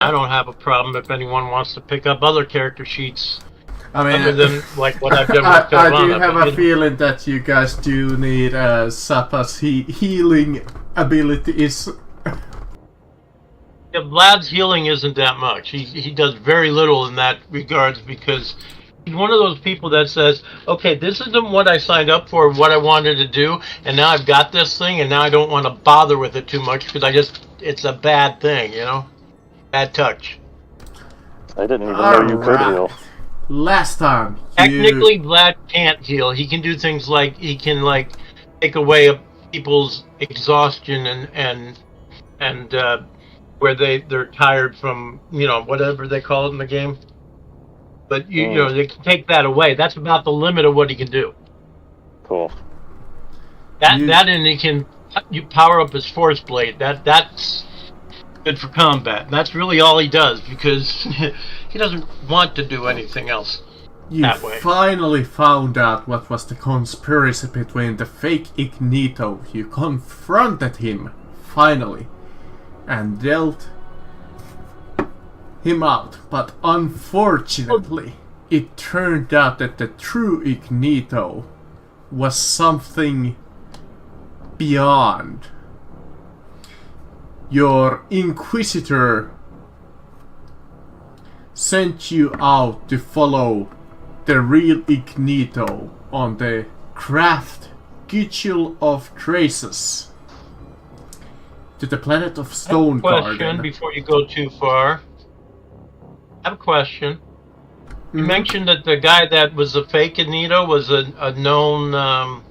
I don't have a problem if anyone wants to pick up other character sheets. I mean, other than like what I've done with I do Carvana, have but, a feeling that you guys do need Zappa's healing abilities. Yeah, Vlad's healing isn't that much. He does very little in that regards because he's one of those people that says, okay, this isn't what I signed up for, what I wanted to do, and now I've got this thing, and now I don't want to bother with it too much because it's a bad thing, you know? Bad touch. I didn't even know you could heal. Last time, Technically, Vlad can't heal. He can do things like, he can, like, take away people's exhaustion and where they're tired from, you know, whatever they call it in the game. But you know, they can take that away. That's about the limit of what he can do. Cool. That and he can you power up his force blade. That's good for combat. That's really all he does because he doesn't want to do anything else. You that way. Finally found out what was the conspiracy between the fake Ignito. You confronted him, finally, and dealt him out. But unfortunately, it turned out that the true Ignito was something beyond. Your Inquisitor sent you out to follow the real Ignito on the craft Gitchel of Traces to the planet of Stone Garden. Before you go too far, I have a question. You mentioned that the guy that was a fake Ignito was a known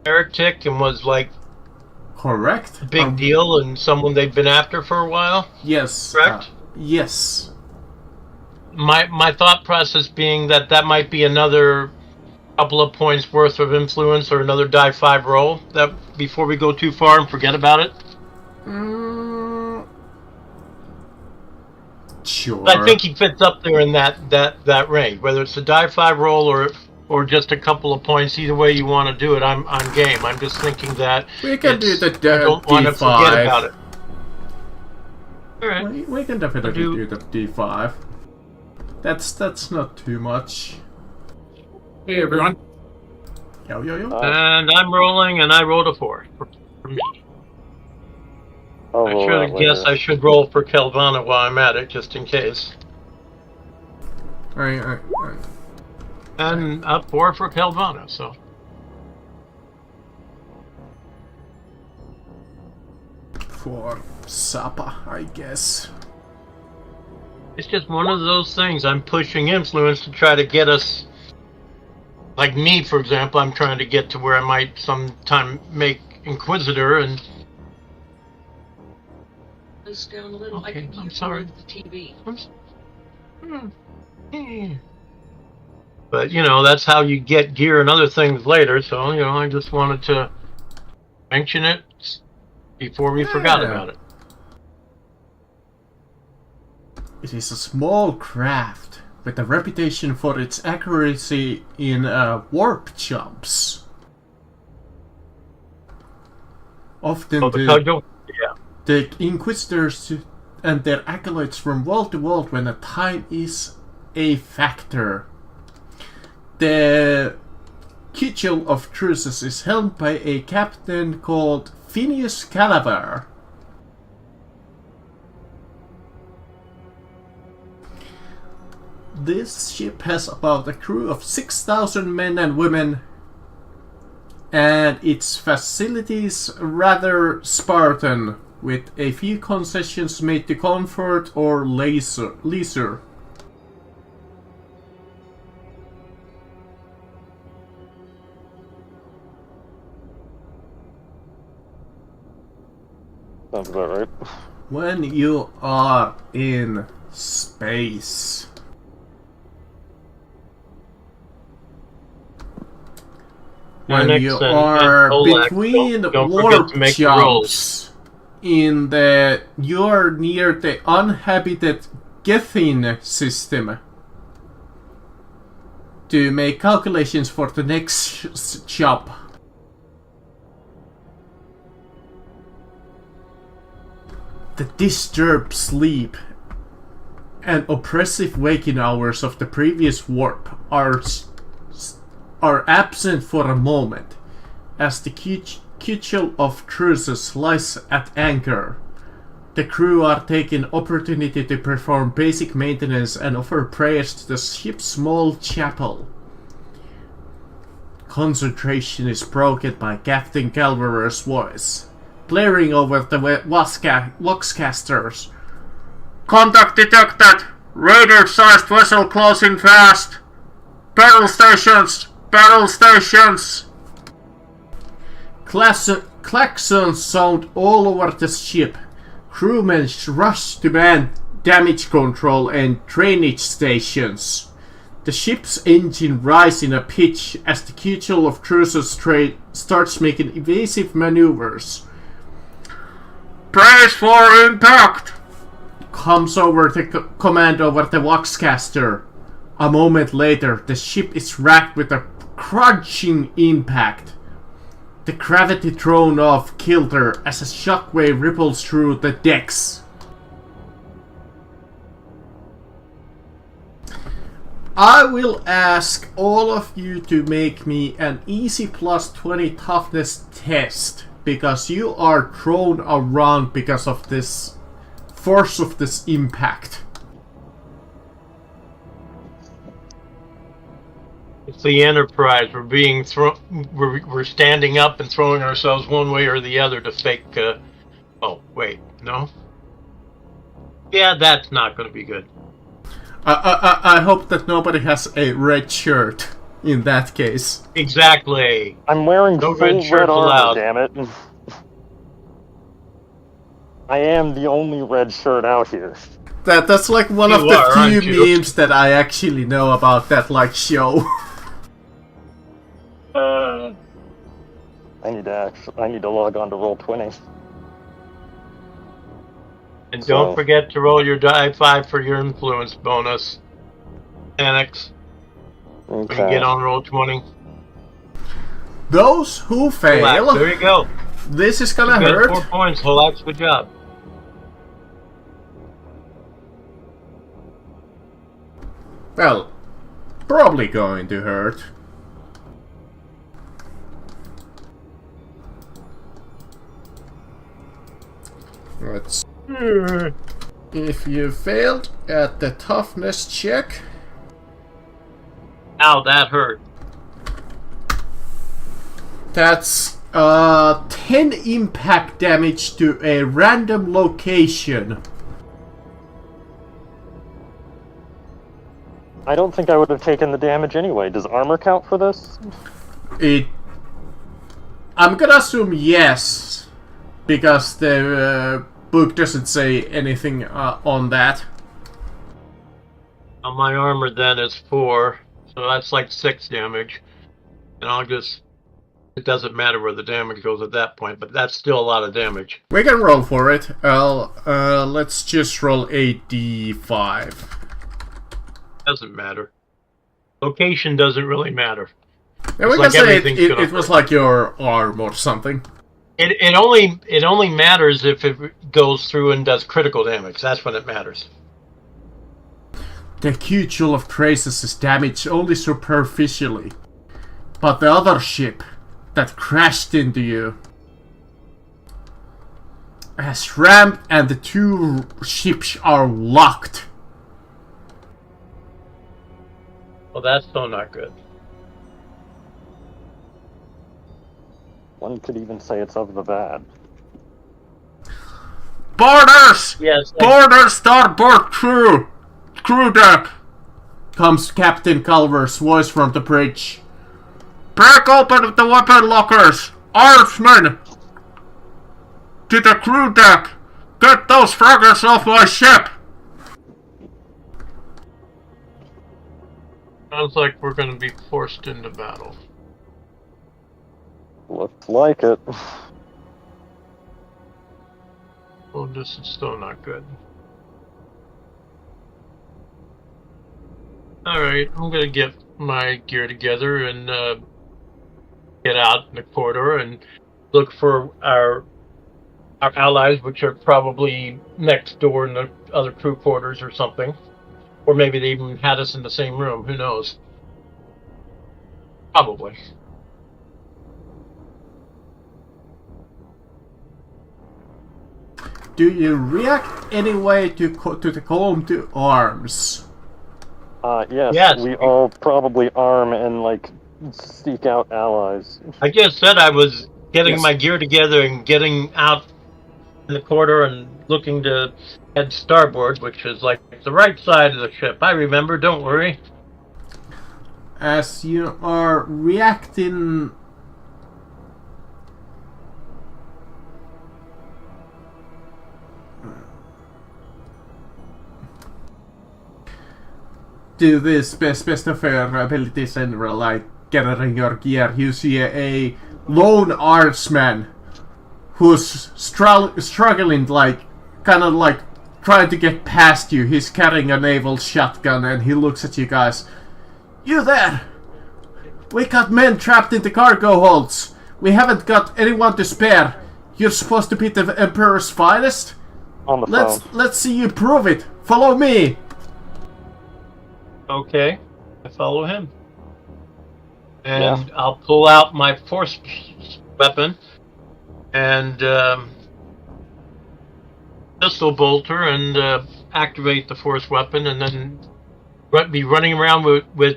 heretic and was like correct, a big deal and someone they've been after for a while. Yes, correct. Yes. My thought process being that might be another couple of points worth of influence or another die 5 roll that before we go too far and forget about it. Sure. But I think he fits up there in that range. Whether it's a die 5 roll or just a couple of points, either way you want to do it, I'm game. I'm just thinking that we can do the I don't want to forget about it. All right. We can definitely do the D5. That's not too much. Hey everyone. Yo. And I'm rolling, and I rolled a 4 for me. I should have guessed I should roll for Carvana while I'm at it, just in case. Alright. And a 4 for Carvana, so. For Zappa, I guess. It's just one of those things. I'm pushing influence to try to get us. Like me, for example, I'm trying to get to where I might sometime make Inquisitor and. Down a little. Okay, I'm sorry. The TV. But you know, that's how you get gear and other things later. So you know, I just wanted to mention it before we forgot about it. It is a small craft with a reputation for its accuracy in warp jumps. Often the Inquisitors and their acolytes from world to world when time is a factor. The Kitchell of Truces is held by a captain called Phineas Calabar. This ship has about a crew of 6,000 men and women, and its facilities rather Spartan, with a few concessions made to comfort or leisure. Sounds about right. When you are in space, when you are between warp jumps you're near the uninhabited Gethin system to make calculations for the next jump. The disturbed sleep and oppressive waking hours of the previous warp are absent for a moment, as the Cuchel of Cruises lies at anchor. The crew are taking opportunity to perform basic maintenance and offer prayers to the ship's small chapel. Concentration is broken by Captain Calverer's voice, blaring over the Voxcasters. Contact detected! Raider-sized vessel closing fast! Battle stations! Battle stations! Klaxons sound all over the ship. Crewmen rush to man damage control and drainage stations. The ship's engine rises in a pitch as the Cuchel of Cruises starts making evasive maneuvers. Brace for impact! Comes over the command over the Voxcaster. A moment later, the ship is racked with a crunching impact. The gravity thrown off kilter as a shockwave ripples through the decks. I will ask all of you to make me an easy +20 toughness test, because you are thrown around because of this force of this impact. It's the Enterprise. We're being we're standing up and throwing ourselves one way or the other to fake. Oh wait, no. Yeah, that's not going to be good. I hope that nobody has a red shirt in that case. Exactly. I'm wearing No full red shirts armor, allowed. damn it. I am the only red shirt out here. That's like one of the few memes that I actually know about that like show. I need to log on to Roll20. And don't forget to roll your die 5 for your influence bonus. Annex. When you get on Roll20. Those who fail. Holax, there you go. This is gonna hurt. 4 points, Holax, good job. Well, probably going to hurt. Let's. If you failed at the toughness check. Ow, that hurt. That's 10 impact damage to a random location. I don't think I would have taken the damage anyway. Does armor count for this? I'm gonna assume yes, because the book doesn't say anything on that. On my armor then is 4, so that's like 6 damage. And I'll just... It doesn't matter where the damage goes at that point, but that's still a lot of damage. We can roll for it. Let's just roll a d5. Doesn't matter. Location doesn't really matter. And we can say it was like your arm or something. It only matters if it goes through and does critical damage. That's when it matters. The Cuchel of Traces is damaged only superficially, but the other ship that crashed into you has rammed and the two ships are locked. Well, that's still not good. One could even say it's of the bad. Boarders! Yes. Boarders, starboard crew! Crew deck! Comes Captain Culver's voice from the bridge. Break open the weapon lockers! Armsmen! To the crew deck! Get those fraggers off my ship! Sounds like we're going to be forced into battle. Looks like it. Well, this is still not good. Alright, I'm going to get my gear together and get out in the corridor and look for our allies, which are probably next door in the other crew quarters or something. Or maybe they even had us in the same room. Who knows? Probably. Do you react anyway to the call to arms? Yes, Yes. we all probably arm and, like, seek out allies. I just said I was getting Yes. my gear together and getting out in the corridor and looking to head starboard, which is like the right side of the ship. I remember, don't worry. As you are reacting to this best of your abilities and like gathering your gear, you see a lone archeman who's struggling, like kind of like trying to get past you. He's carrying a naval shotgun and he looks at you guys. You there! We got men trapped in the cargo holds. We haven't got anyone to spare. You're supposed to be the Emperor's finest? On the phone. Let's see you prove it. Follow me. Okay, I follow him. And Yeah. I'll pull out my force weapon and pistol bolter and activate the force weapon, and then be running around with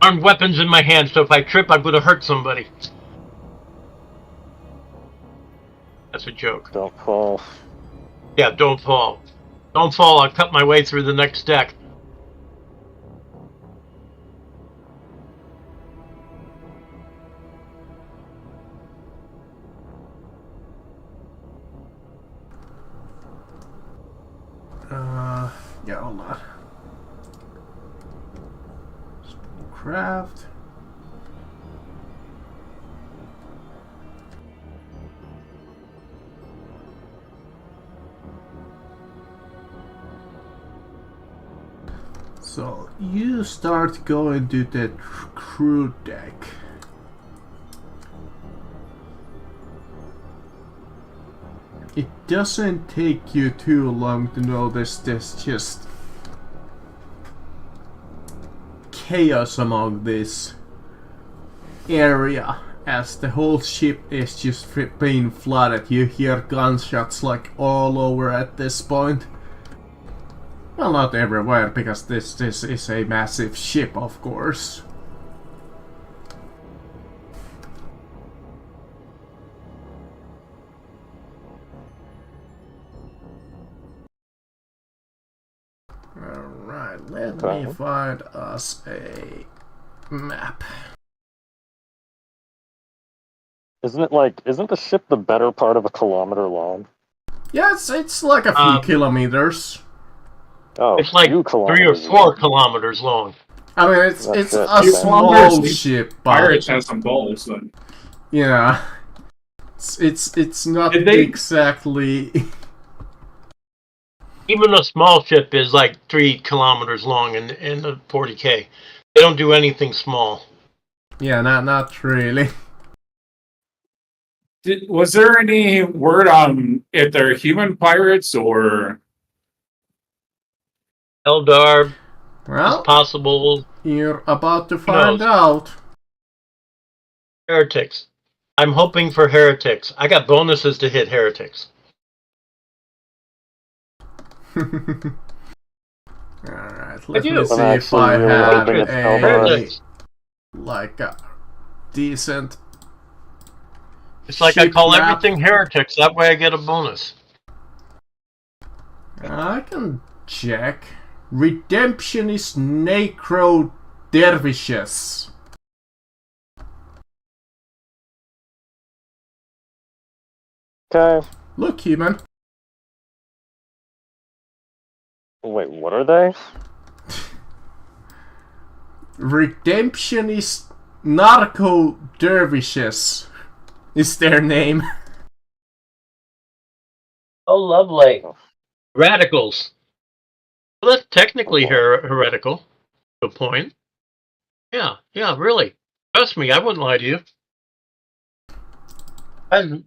armed weapons in my hand, so if I trip, I'm going to hurt somebody. That's a joke. Don't fall. Yeah, don't fall. Don't fall, I'll cut my way through the next deck. Yeah, hold on. Craft. So you start going to the crew deck. It doesn't take you too long to notice there's just chaos among this area as the whole ship is just being flooded. You hear gunshots like all over at this point. Well, not everywhere, because this is a massive ship, of course. Alright, let me find us a map. Isn't the ship the better part of a kilometer long? Yeah, it's like a few kilometers. Oh, It's like 3 or kilometers. 4 kilometers long. I mean, it's That's it. a Few small kilometers. ship, Pirates but have some balls, but yeah, it's not Did they- exactly. Even a small ship is like 3 kilometers long in the 40K. They don't do anything small. Yeah, not really. was there any word on if they're human pirates or? Eldar is Well, possible. you're about to find knows? out. Heretics. I'm hoping for heretics. I got bonuses to hit heretics. Alright, let do. me see I'm if I actually really have hoping it's a Heretics. like a decent. It's like I ship call map. everything heretics. That way I get a bonus. I can check. Redemptionist Necro Dervishes. Okay. Look, human. Wait, what are they? Redemptionist Narco Dervishes is their name. Oh, lovely. Radicals. Well, that's technically heretical. Good point. Yeah, really. Trust me, I wouldn't lie to you.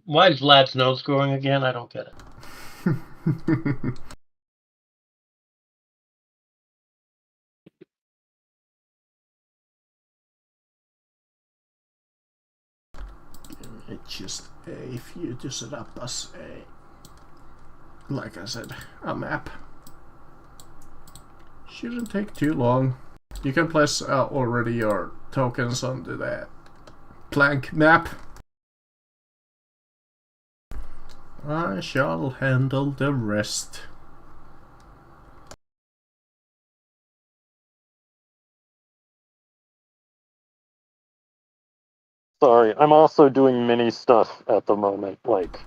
Why is Vlad's nose growing again? I don't get it. It's just if you to set up as a, like I said, a map. Shouldn't take too long. You can place already your tokens onto the plank map. I shall handle the rest. Sorry, I'm also doing mini stuff at the moment, like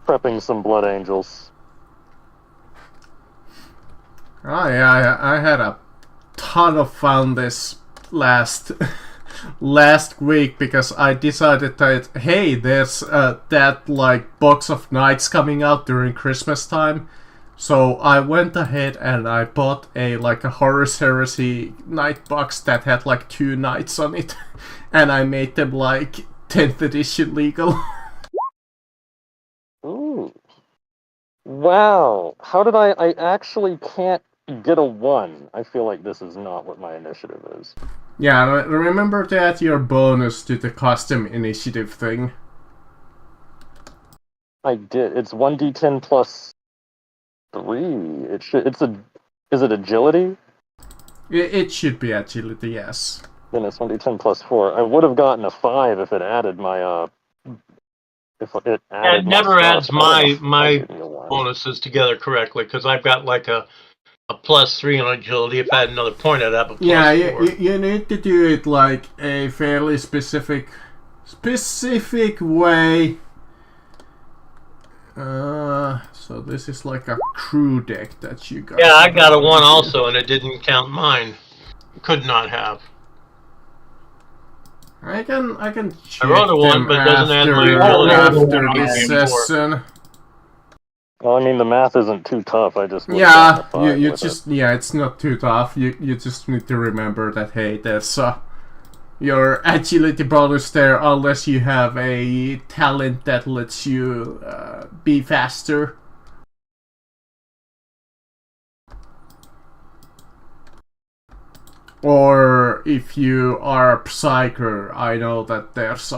prepping some blood angels. Oh yeah, I had a ton of fun this last week because I decided that hey, there's that like box of knights coming out during Christmas time. So I went ahead and I bought a Horus Heresy knight box that had like 2 knights on it, and I made them like 10th edition legal. Ooh. Wow. How did I actually can't get a 1. I feel like this is not what my initiative is. Yeah, remember to add your bonus to the custom initiative thing. I did. It's 1d10 plus 3. Is it agility? It should be agility, yes. Then it's 1d10 plus 4. I would have gotten a 5 if it added my It never adds my Give me a 1. bonuses together correctly because I've got like a +3 on agility. If I had another point, I'd have a +4. Yeah, you need to do it like a fairly specific way. So this is like a crew deck that you got. Yeah, I got a 1 also, and it didn't count mine. Could not have. I can check I wrote a 1, them but it doesn't add my ability. after this session. Well, I mean, the math isn't too tough. I just Yeah, you just it's not too tough. You just need to remember that hey, there's your agility bonus there, unless you have a talent that lets you be faster. Or if you are a psyker, I know that there's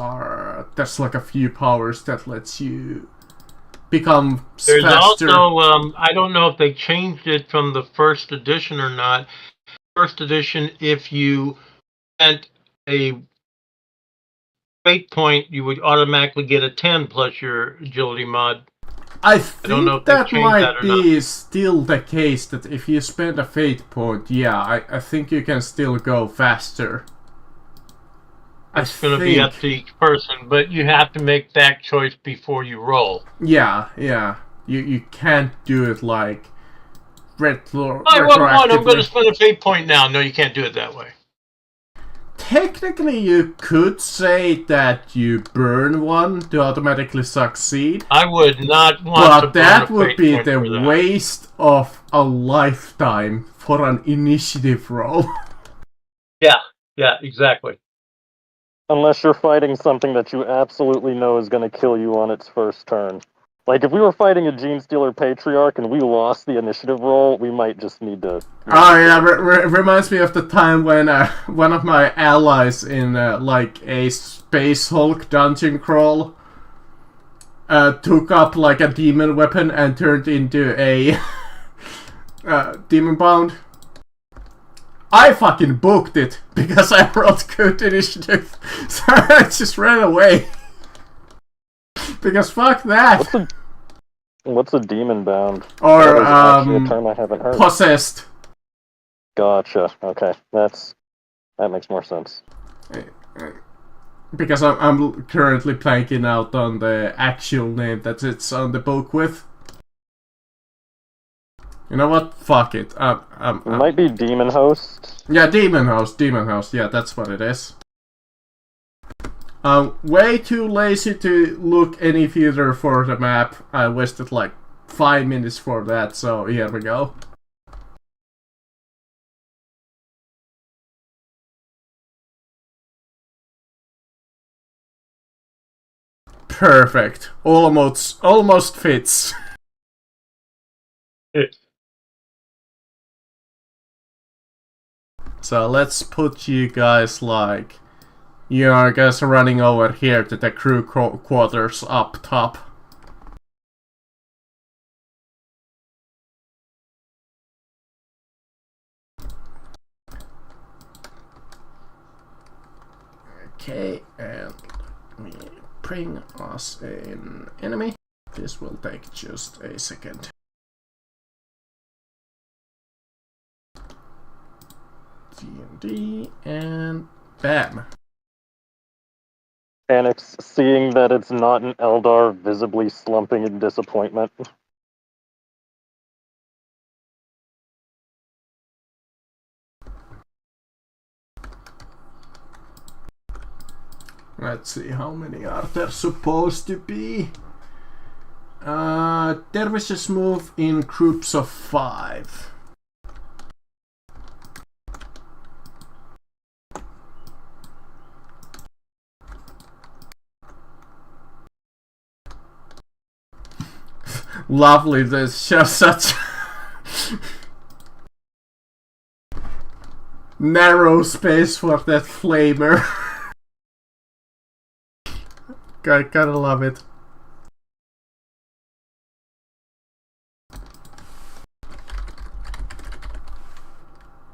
like a few powers that lets you become There's faster. also, I don't know if they changed it from the first edition or not. First edition, if you spent a fate point, you would automatically get a 10 plus your agility mod. I don't know think if they that changed might that or be still the case, that if you spend a fate point, yeah, I think you can still go faster. It's going to be up to each person, but you have to make that choice before you roll. Yeah. You can't do it like retroactively. I wrote 1, I'm going to spend a fate point now. No, you can't do it that way. Technically, you could say that you burn 1 to automatically succeed. I would not want to but that burn a would fate be point the for that. waste of a lifetime for an initiative roll. Yeah, exactly. Unless you're fighting something that you absolutely know is going to kill you on its first turn. Like, if we were fighting a Gene Stealer Patriarch and we lost the initiative roll, we might just need to... Oh yeah, reminds me of the time when one of my allies in like a Space Hulk dungeon crawl took up like a demon weapon and turned into a demon bound. I fucking booked it because I rolled good initiative, so I just ran away. Because fuck that. What's a demon bound? Or a term I haven't heard. Possessed. Gotcha. Okay, that makes more sense. Because I'm currently planking out on the actual name that it's on the book with. You know what? Fuck it. It might be Demon Host. Yeah, Demon Host. Yeah, that's what it is. Way too lazy to look any further for the map. I wasted like 5 minutes for that, so here we go. Perfect. Almost fits. So let's put you guys like You're guys running over here to the crew quarters up top. Okay, and we bring us an enemy. This will take just a second. D&D, and bam. Panics, seeing that it's not an Eldar, visibly slumping in disappointment. Let's see, how many are there supposed to be? Dervishes move in groups of 5. Lovely, there's just such narrow space for that flamer. I kinda love it.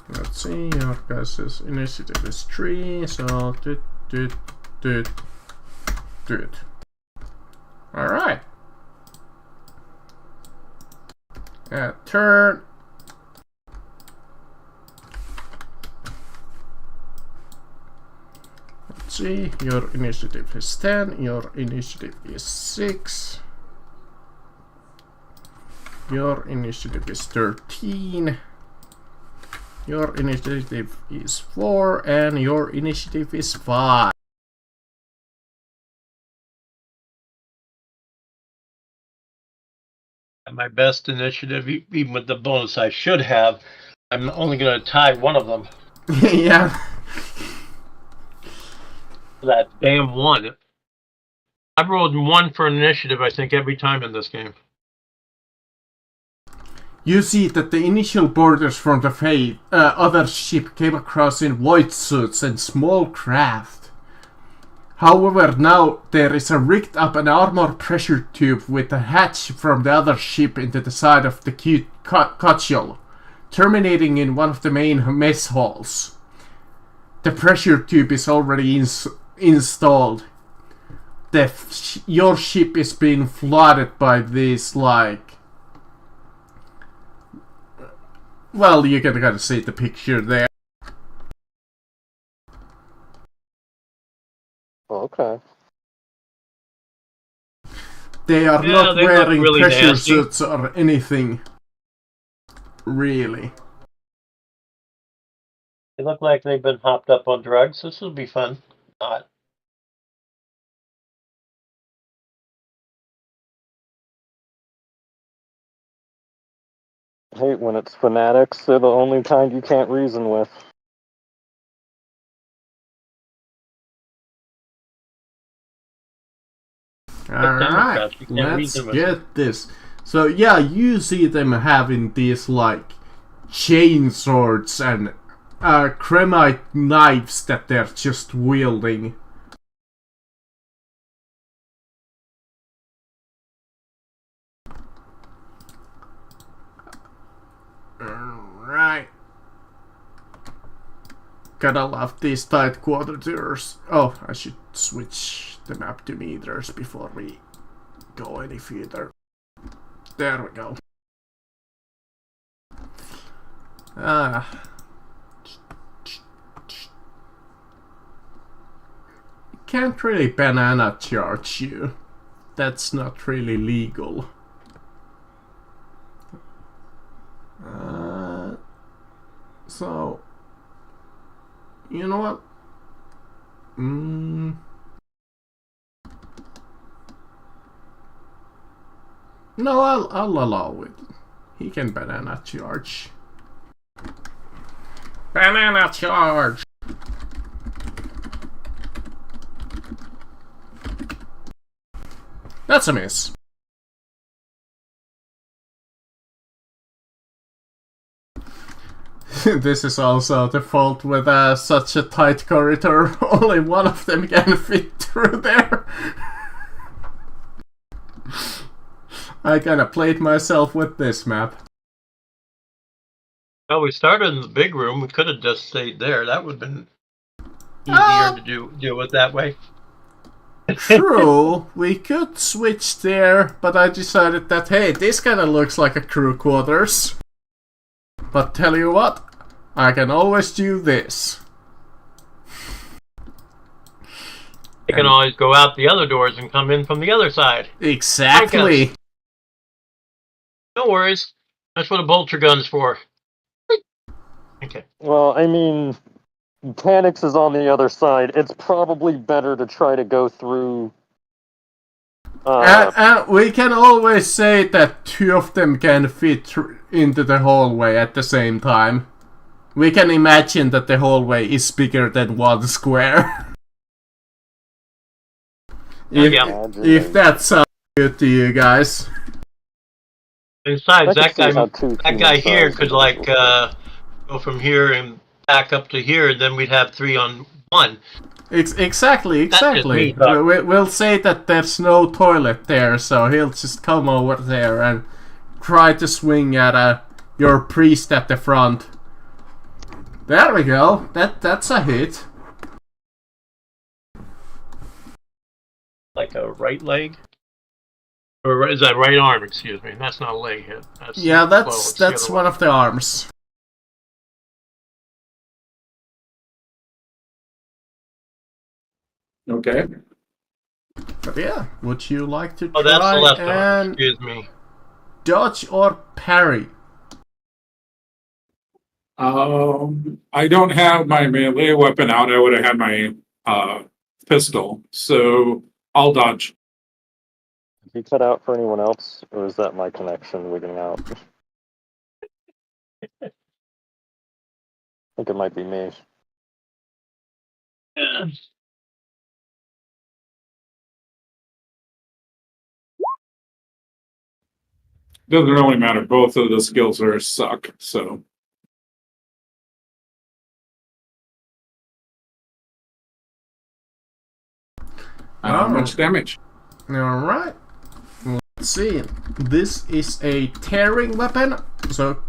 Let's see, your guys' initiative is 3, so do it. Alright. Turn. Let's see, your initiative is 10, your initiative is 6. Your initiative is 13. Your initiative is 4, and your initiative is 5. My best initiative, even with the bonus I should have, I'm only going to tie one of them. Yeah. That damn one. I've rolled 1 for initiative, I think, every time in this game. You see that the initial boarders from the other ship came across in white suits and small craft. However, now there is a rigged up an armor pressure tube with a hatch from the other ship into the side of the cudgel, terminating in one of the main mess halls. The pressure tube is already installed. Your ship is being flooded by these, like... Well, you can kind of see the picture there. Okay. They are not they look wearing really pressure nasty. suits or anything. Really. They look like they've been hopped up on drugs. This will be fun. Not. I hate when it's fanatics. They're the only kind you can't reason with. Alright, let's get this. So yeah, you see them having these like chain swords and cremite knives that they're just wielding. Alright. Gotta love these tight quarters. Oh, I should switch the map to meters before we go any further. There we go. Can't really banana charge you. That's not really legal. So, you know what? No, I'll allow it. He can banana charge. Banana charge! That's a miss. This is also the fault with such a tight corridor. Only one of them can fit through there. I kinda played myself with this map. Well, we started in the big room. We could have just stayed there. That would have been easier to deal with that way. True, we could switch there, but I decided that, hey, this kinda looks like a crew quarters. But tell you what, I can always do this. You can always go out the other doors and come in from the other side. Exactly. No worries. That's what a bolter gun's for. Okay. Well, I mean, Panix is on the other side. It's probably better to try to go through. We can always say that two of them can fit into the hallway at the same time. We can imagine that the hallway is bigger than one square. If that sounds good to you guys. Besides, that that guy here could like go from here and back up to here, and then we'd have 3 on 1. Exactly. Me, We'll say that there's no toilet there, so he'll just come over there and try to swing at your priest at the front. There we go. That's a hit. Like a right leg? Or is that right arm, excuse me. That's not a leg hit. That's one of the arms. Okay. But yeah, would you like to Oh, that's the try left arm, and excuse me. dodge or parry? I don't have my melee weapon out. I would have had my pistol, so I'll dodge. Did he cut out for anyone else, or is that my connection wigging out? I think it might be me. Doesn't really matter. Both of the skills are suck, so. Not much damage. Alright. Let's see. This is a tearing weapon, so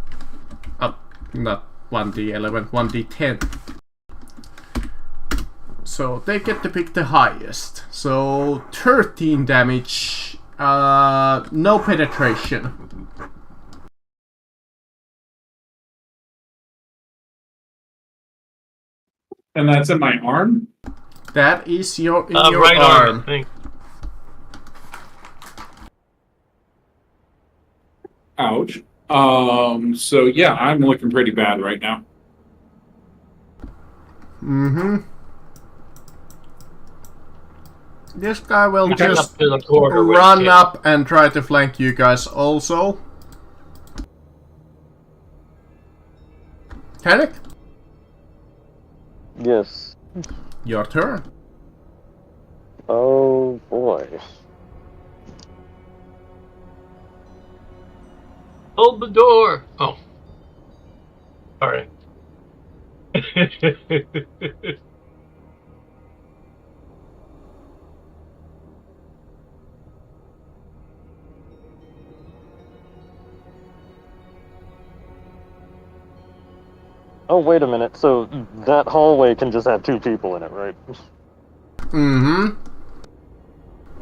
not 1d11, 1d10. So they get to pick the highest. So 13 damage, no penetration. And that's in my arm? That is your right arm, I think. Ouch. So yeah, I'm looking pretty bad right now. Mm-hmm. This guy will just up to the corner run up and try to flank you guys also. Panic? Yes. Your turn. Oh boy. Hold the door! Oh. Sorry. Oh, wait a minute. So that hallway can just have 2 people in it, right? Mm-hmm.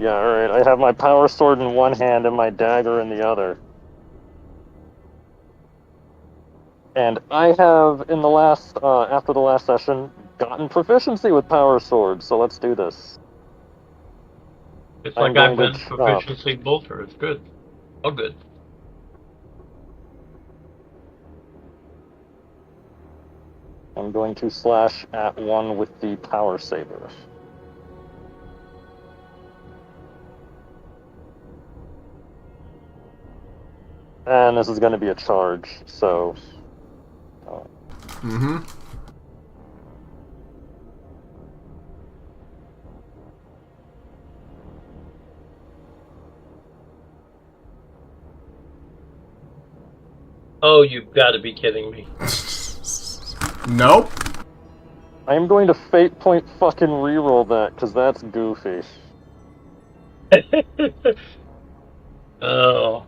Yeah, alright. I have my power sword in one hand and my dagger in the other. And I have, in the last, after the last session, gotten proficiency with power swords, so let's do this. It's like I've been proficiency bolter. It's good. All good. I'm going to slash at 1 with the power saber. And this is going to be a charge, so... Mm-hmm. Oh, you've got to be kidding me. Nope. I am going to fate point fucking reroll that, because that's goofy. Oh.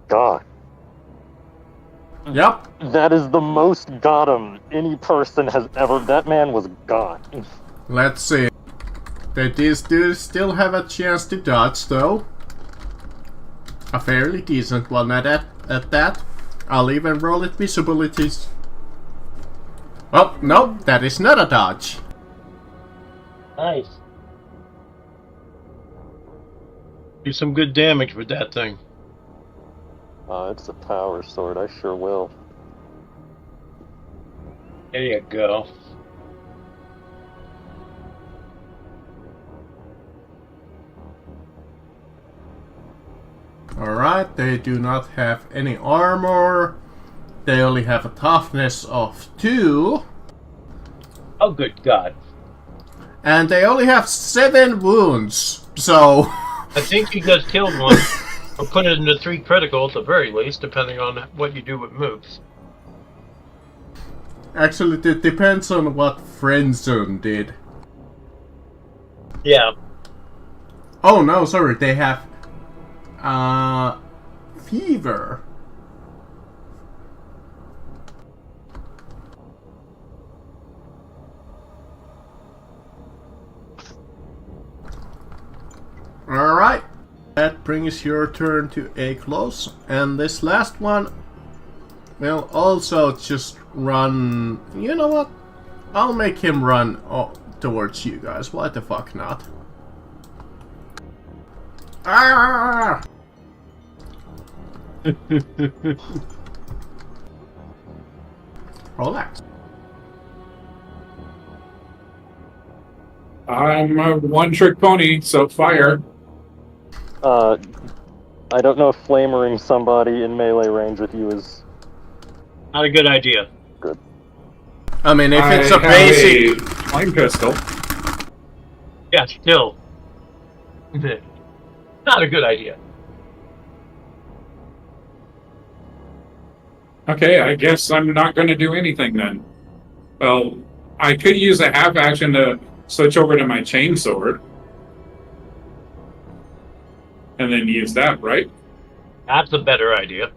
God. Yep. That is the most got him any person has ever. That man was got. Let's see. They do still have a chance to dodge, though. A fairly decent one at that. I'll even roll it visibilities. Oh, no, that is not a dodge. Nice. Do some good damage with that thing. It's a power sword, I sure will. There you go. Alright, they do not have any armor. They only have a toughness of 2. Oh, good God. And they only have 7 wounds. So... I think you just killed one. Or put it into 3 critical at the very least, depending on what you do with moves. Actually, it depends on what Friendzone did. Yeah. Oh no, sorry, they have... Fever. Alright. That brings your turn to a close. And this last one will also just run... You know what? I'll make him run towards you guys. Why the fuck not? Ah! Relax. I'm a one-trick pony, so fire. I don't know if flamering somebody in melee range with you is Not a good idea. good. I mean, if it's I a have basic... a flame pistol. Yeah, still. Not a good idea. Okay, I guess I'm not going to do anything then. Well, I could use a half action to switch over to my chainsword. And then use that, right? That's a better idea.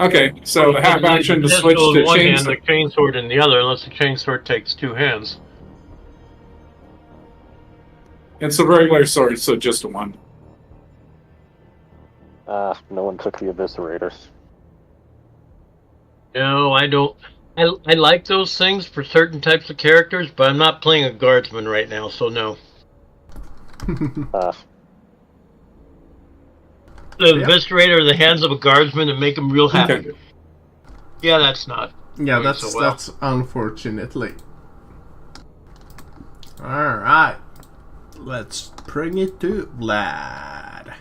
Okay, so the half action to switch Pistol to in one hand, the chainsword. chainsword in the other, unless the chainsword takes 2 hands. It's a regular sword, so just one. No one took the eviscerator. No, I don't. I like those things for certain types of characters, but I'm not playing a guardsman right now, so no. The eviscerator in the hands of a guardsman and make him real happy. Okay. Yeah, that's not. Yeah, doing so well. that's unfortunately. Alright. Let's bring it to Vlad.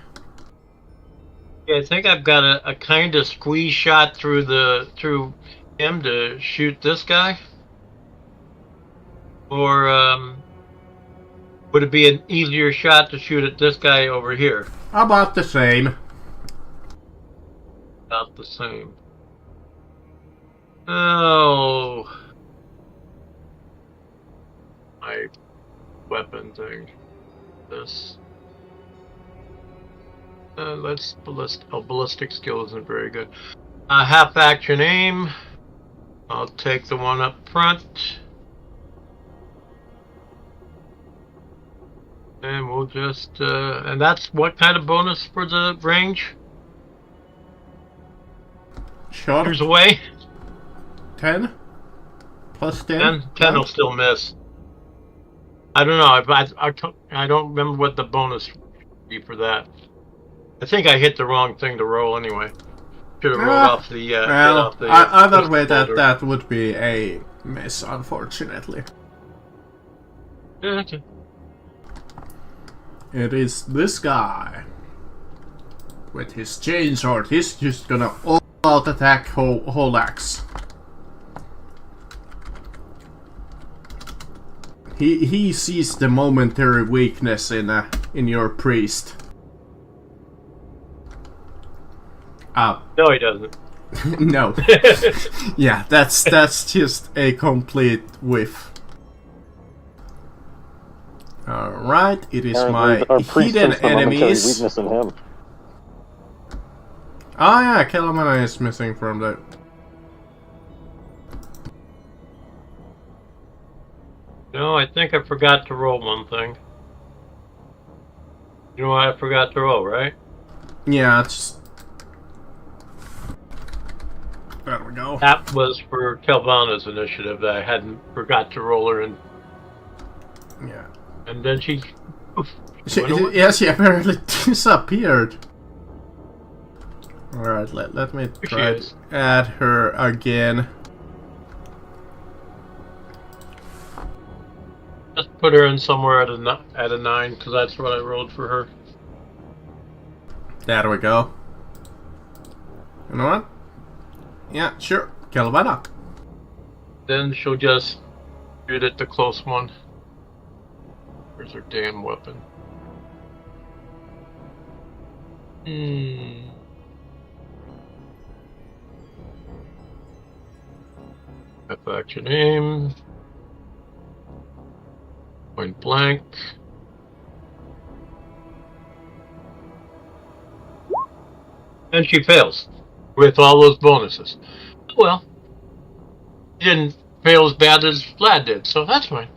Yeah, I think I've got a kind of squeeze shot through him to shoot this guy. Or would it be an easier shot to shoot at this guy over here? About the same. About the same. Oh, my weapon thing. This. Let's ballistic skill isn't very good. Half action aim. I'll take the one up front. And we'll just, and that's what kind of bonus for the range? Shot. Here's away. 10? Plus 10? 10 will still miss. I don't know. I don't remember what the bonus would be for that. I think I hit the wrong thing to roll anyway. Should have rolled off the. Well, off the either way, folder. that would be a miss, unfortunately. Yeah, okay. It is this guy. With his chainsword, he's just gonna all-out attack whole axe. He sees the momentary weakness in your priest. No, he doesn't. No. Yeah, that's just a complete whiff. Alright, it is Apparently, my our priest hidden sensed the momentary enemies. weakness in him. Oh yeah, Kelamana is missing from the... No, I think I forgot to roll one thing. You know what I forgot to roll, right? Yeah, it's... There we go. That was for Kelvana's initiative that I hadn't forgot to roll her in. Yeah. And then she... Oof, She went away. apparently disappeared. Alright, let me try to add her again. Just put her in somewhere at a 9, because that's what I rolled for her. There we go. You know what? Yeah, sure. Kelvana. Then she'll just shoot at the close one. Where's her damn weapon? F action aim. Point blank. And she fails with all those bonuses. Well, she didn't fail as bad as Vlad did, so that's fine.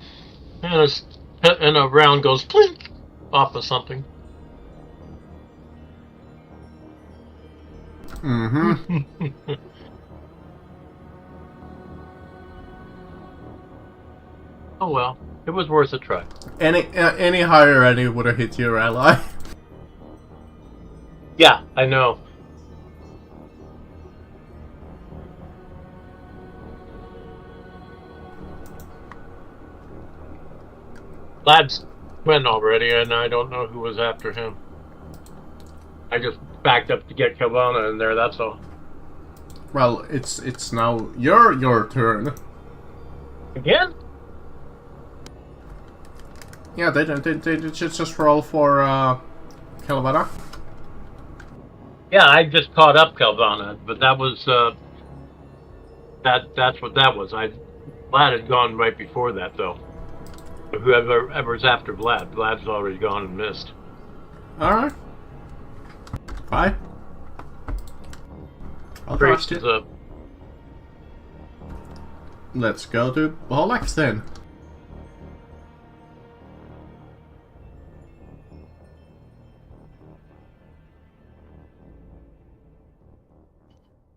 And a round goes plink off of something. Mm-hmm. Oh well, it was worth a try. Any higher and it would have hit your ally. Yeah, I know. Vlad's went already, and I don't know who was after him. I just backed up to get Kelvana in there, that's all. Well, it's now your turn. Again? Yeah, they just roll for Kelvana. Yeah, I just caught up Kelvana, but that was that's what that was. Vlad had gone right before that though. Whoever's after Vlad's already gone and missed. Alright. Fine. I'll Priest trust is it. up. Let's go to Holax then.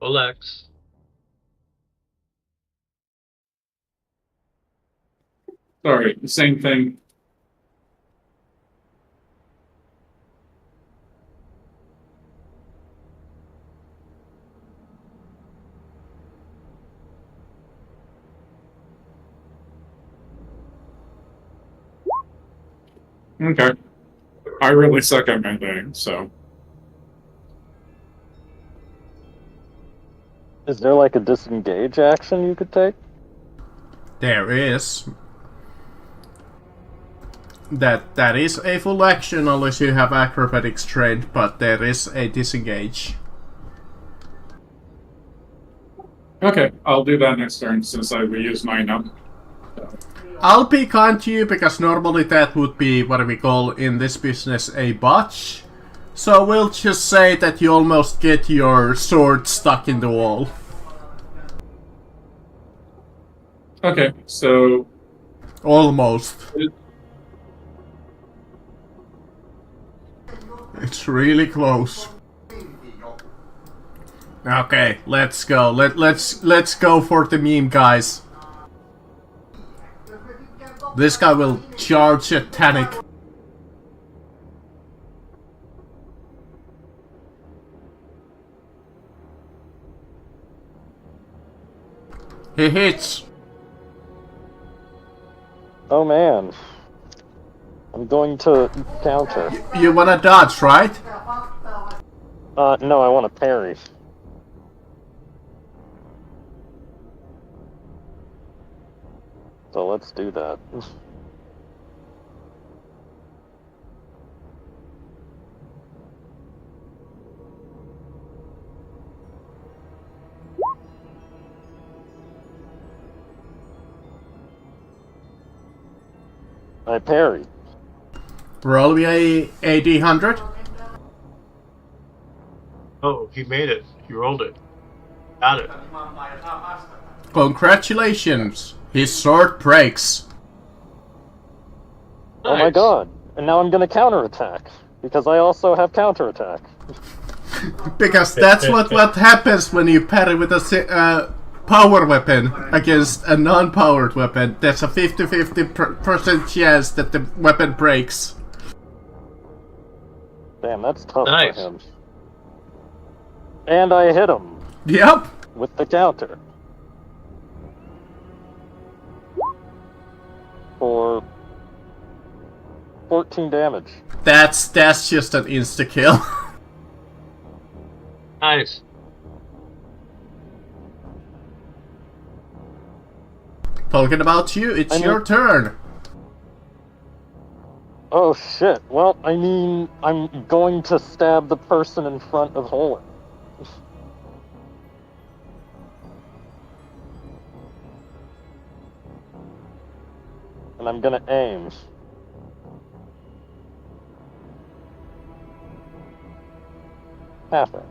Olex. Sorry, the same thing. Okay. I really suck at melee, so. Is there like a disengage action you could take? There is. That is a full action unless you have acrobatics trained, but there is a disengage. Okay, I'll do that next turn since I reused mine up. I'll be kind to you because normally that would be what we call in this business a botch. So we'll just say that you almost get your sword stuck in the wall. Okay, so Almost. It's really close. Okay, let's go. Let's go for the meme, guys. This guy will charge at Tannic. He hits. Oh man. I'm going to counter. You wanna dodge, right? No, I want to parry. So let's do that. I parry. Roll me a D100. Oh, he made it. He rolled it. Got it. Congratulations! His sword breaks. Oh my Nice. god. And now I'm gonna counterattack. Because I also have counterattack. Because that's what happens when you parry with a power weapon against a non-powered weapon. There's a 50-50% chance that the weapon breaks. Damn, that's tough Nice. for him. And I hit him Yep. with the counter. For 14 damage. That's just an insta-kill. Nice. Talking about you, it's I mean- your turn. Oh shit. Well, I mean, I'm going to stab the person in front of Holland. And I'm gonna aim. Half it.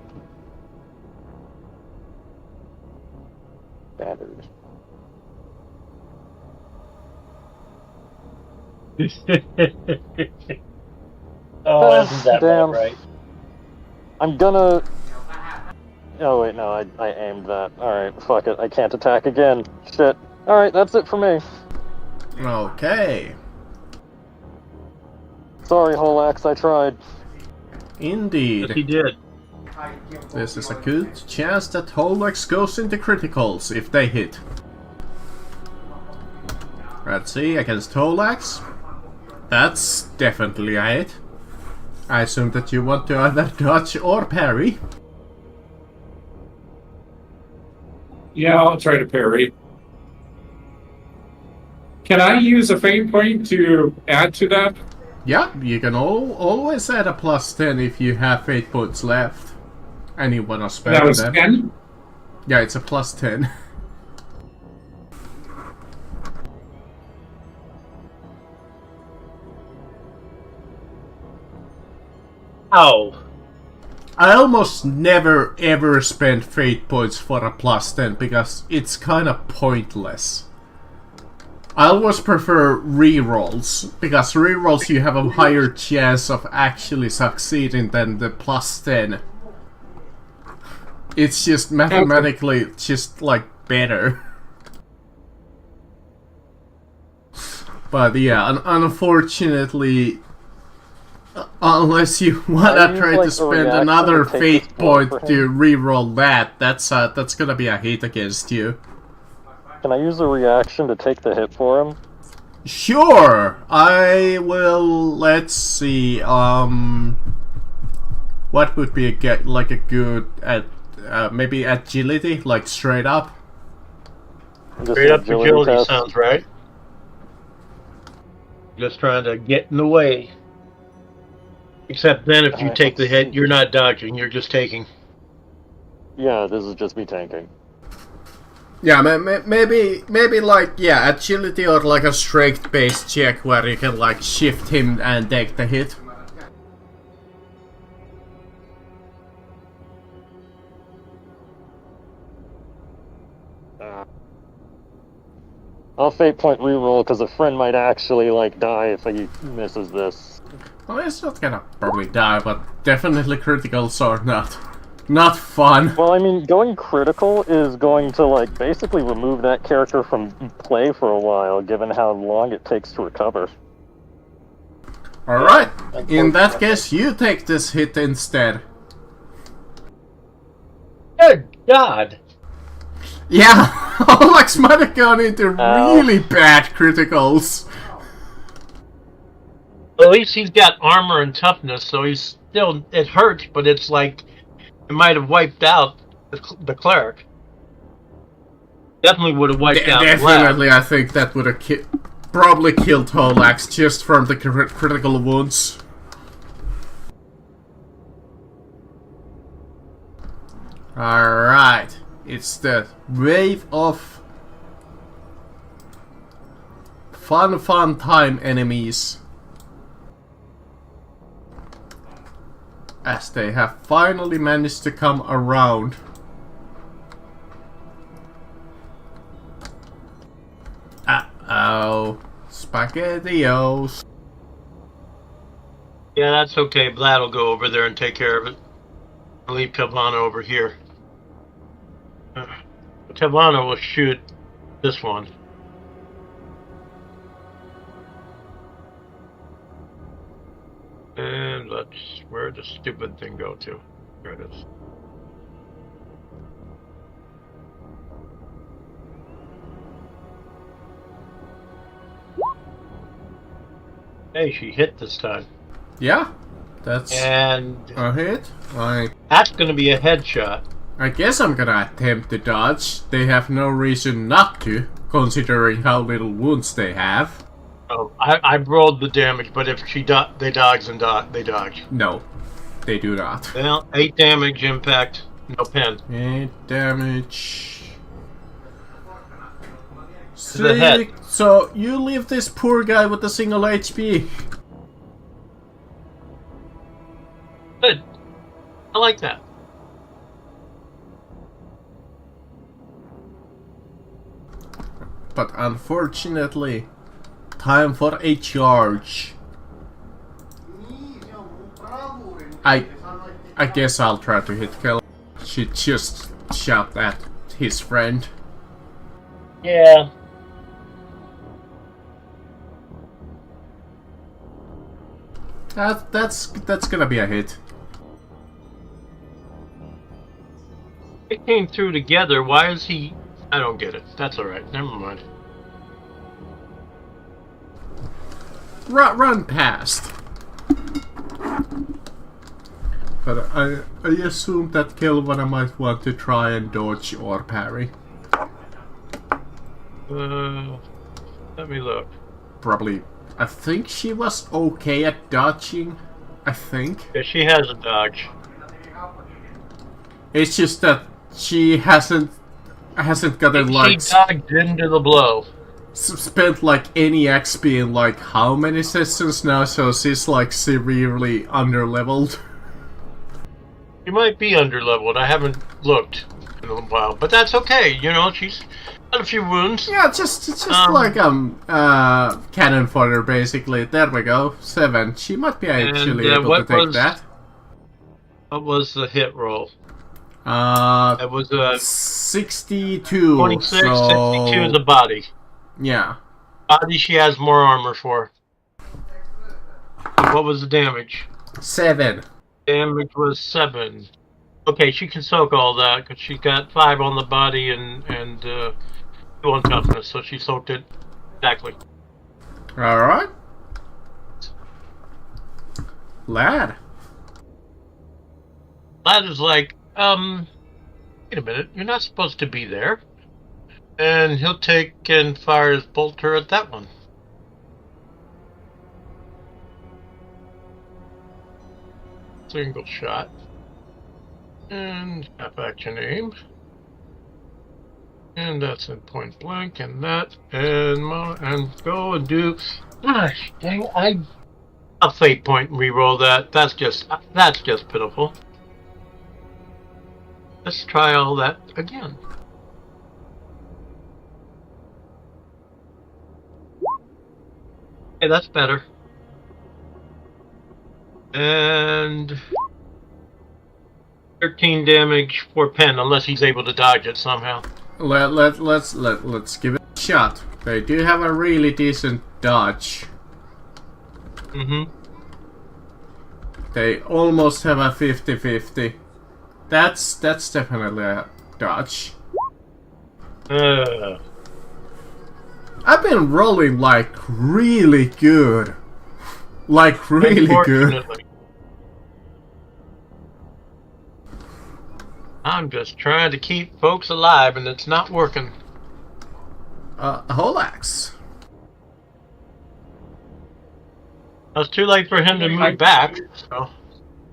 Standard. Oh, isn't that damn. about right? I'm gonna... Oh wait, no, I aimed that. Alright, fuck it, I can't attack again. Shit. Alright, that's it for me. Okay. Sorry, Holax, I tried. Yes, he Indeed. did. This is a good chance that Holax goes into criticals if they hit. Let's see, against Holax. That's definitely a hit. I assume that you want to either dodge or parry. Yeah, I'll try to parry. Can I use a fate point to add to that? Yeah, you can always add a +10 if you have 8 points left. And you wanna spend That was them. 10? Yeah, it's a +10. Ow. I almost never ever spend fate points for a +10 because it's kinda pointless. I always prefer rerolls, because rerolls you have a higher chance of actually succeeding than the +10. It's just mathematically just like better. But yeah, unfortunately, unless you wanna use, try like, to a spend reaction another to take fate this point point for to him. reroll that's gonna be a hit against you. Can I use a reaction to take the hit for him? Sure, I will. Let's see. What would be a good maybe agility, like straight up. Just Straight an up agility test. sounds right. Just trying to get in the way. Except then if you Alright, take the let's hit, see. you're not dodging, you're just taking. Yeah, this is just me tanking. Yeah, maybe like agility or like a strength-based check where you can like shift him and take the hit. I'll fate point reroll because a friend might actually like die if he misses this. Well, it's not gonna probably die, but definitely criticals are not fun. Well, I mean, going critical is going to like basically remove that character from play for a while, given how long it takes to recover. Alright, in that case, you take this hit instead. Good God! Yeah, Olax might have gone into Ow. really bad criticals. At least he's got armor and toughness, so he's still. It hurts, but it's like it might have wiped out the cleric. Definitely would have wiped out the lab. Definitely, I think that would have probably killed Olax just from the critical wounds. Alright, it's the wave of fun time enemies. As they have finally managed to come around. Uh-oh. SpaghettiOs. Yeah, that's okay. Vlad will go over there and take care of it. I'll leave Tavana over here. Tavana will shoot this one. And where'd the stupid thing go to? There it is. Hey, she hit this time. Yeah, that's And a hit. that's gonna be a headshot. I guess I'm gonna attempt to dodge. They have no reason not to, considering how little wounds they have. Oh, I rolled the damage, but if they dodge and they dodge. No, they do not. Well, 8 damage impact, no pen. 8 damage. the head. So you leave this poor guy with a single HP. Good. I like that. But unfortunately, time for a charge. I guess I'll try to hit Kelly. She just shot at his friend. Yeah. That's gonna be a hit. They came through together. Why is he... I don't get it. That's alright. Never mind. Run past. But I assume that Kelvana might want to try and dodge or parry. Let me look. Probably. I think she was okay at dodging. I think. Yeah, she has a dodge. It's just that she hasn't gotten like She dodged into the blow. spent like any XP in like how many sessions now, so she's like severely underleveled. She might be underleveled. I haven't looked in a while, but that's okay. You know, she's got a few wounds. Yeah, just like cannon fodder basically. There we go. 7. She might be actually able to take that. What was the hit roll? It was a 62. 26, so 62 is the body. yeah. Body she has more armor for. What was the damage? 7. Damage was 7. Okay, she can soak all that because she's got 5 on the body and 2 on toughness, so she soaked it exactly. All right, lad. Lad is like, wait a minute, you're not supposed to be there. And he'll take and fire his bolter at that one. Single shot. And half action aim. And that's in point blank, and that, and go and do. Gosh, dang, I'll fate point and reroll that. That's just pitiful. Let's try all that again. Okay, that's better. And 13 damage for Pen, unless he's able to dodge it somehow. Let's give it a shot. They do have a really decent dodge. Mm-hmm. They almost have a 50-50. That's definitely a dodge. I've been rolling like really good. Like really good. I'm just trying to keep folks alive and it's not working. Whole axe. It's too late for him to move back, so.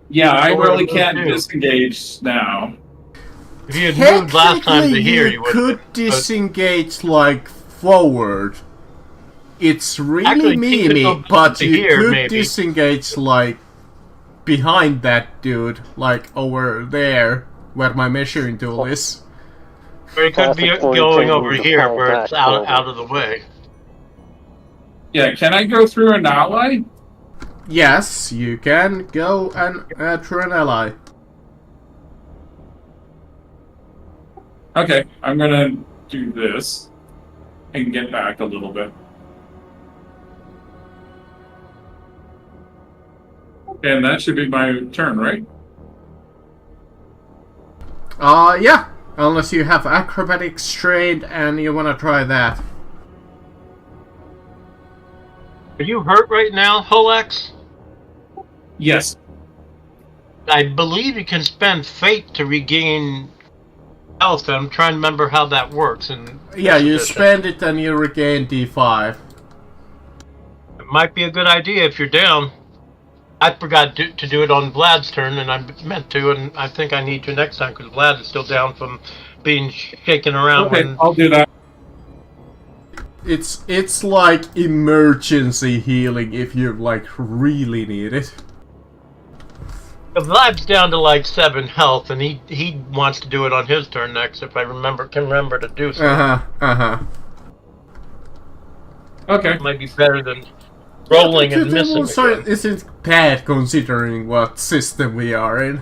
Yeah, I really can't do. disengage now. If you had moved last time to here, you would could disengage like forward. It's really Actually, keep it memey, over but to you here, could maybe. disengage like behind that dude, like over there, where my measuring tool is. Or it could be Classic 40K going over move to here fall where back it's out forward. of the way. Yeah, can I go through an ally? Yes, you can go and through an ally. Okay, I'm gonna do this and get back a little bit. And that should be my turn, right? Yeah, unless you have acrobatics trained and you wanna try that. Are you hurt right now, Holex? Yes. I believe you can spend fate to regain health. I'm trying to remember how that works. And Yeah, you spend it and you regain D5. It might be a good idea if you're down. I forgot to do it on Vlad's turn, and I meant to, and I think I need to next time because Vlad is still down from being shaken around. Okay, When I'll do that. It's like emergency healing if you like really need it. Vlad's down to like 7 health, and he wants to do it on his turn next if I can remember to do so. Okay. It might be better than rolling and missing. So Again. isn't bad considering what system we are in.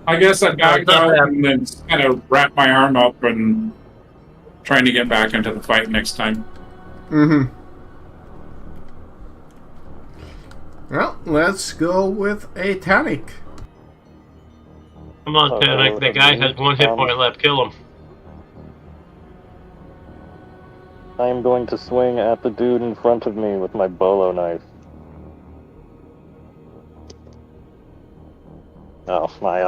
I guess I backed it's not out bad. and then kind of wrapped my arm up and trying to get back into the fight next time. Mm-hmm. Well, let's go with a Tanic. Come on, Panic. The guy has 1 hit point left. Kill him. I am going to swing at the dude in front of me with my bolo knife. Oh, my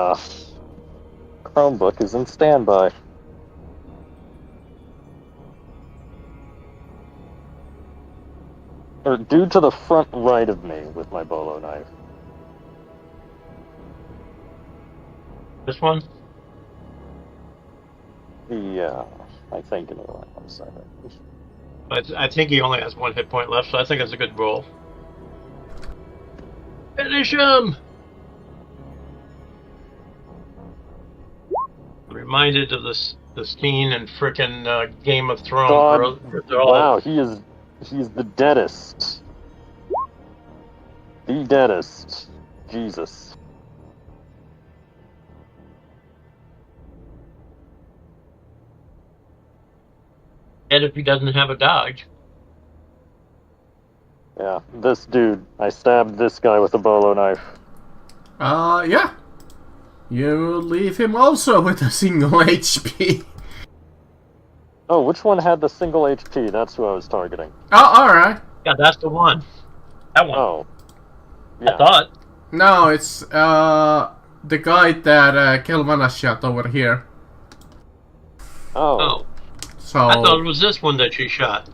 Chromebook is in standby. Or dude to the front right of me with my bolo knife. This one? Yeah, I think anyway. 1 second. I think he only has 1 hit point left, so I think it's a good roll. Finish him! Reminded of the scene in frickin' Game of Thrones. God, where they're all- wow, he's the deadest. The deadest. Jesus. Dead if he doesn't have a dodge. Yeah, this dude. I stabbed this guy with a bolo knife. Yeah. You leave him also with a single HP. Oh, which one had the single HP? That's who I was targeting. Oh, alright. Yeah, that's the one. That one. Oh. I Yeah. thought. No, it's the guy that Kelvana shot over here. Oh. Oh. So. I thought it was this one that she shot.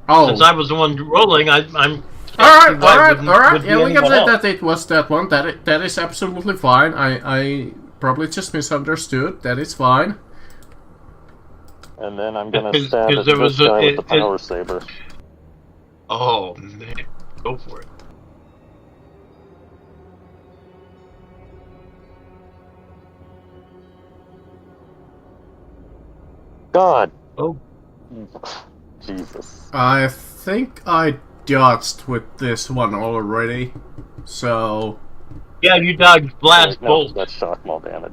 Oh. Since I was the one rolling, I'm. Alright. Yeah, we can say that it was that one. That is absolutely fine. I probably just misunderstood. That is fine. And then I'm gonna 'Cause stab at there this was guy with the power saber. Oh man, go for it. God! Oh, Jesus. I think I dodged with this one already. So. yeah, you dodged Vlad's No, bolt. that's shock maul damage.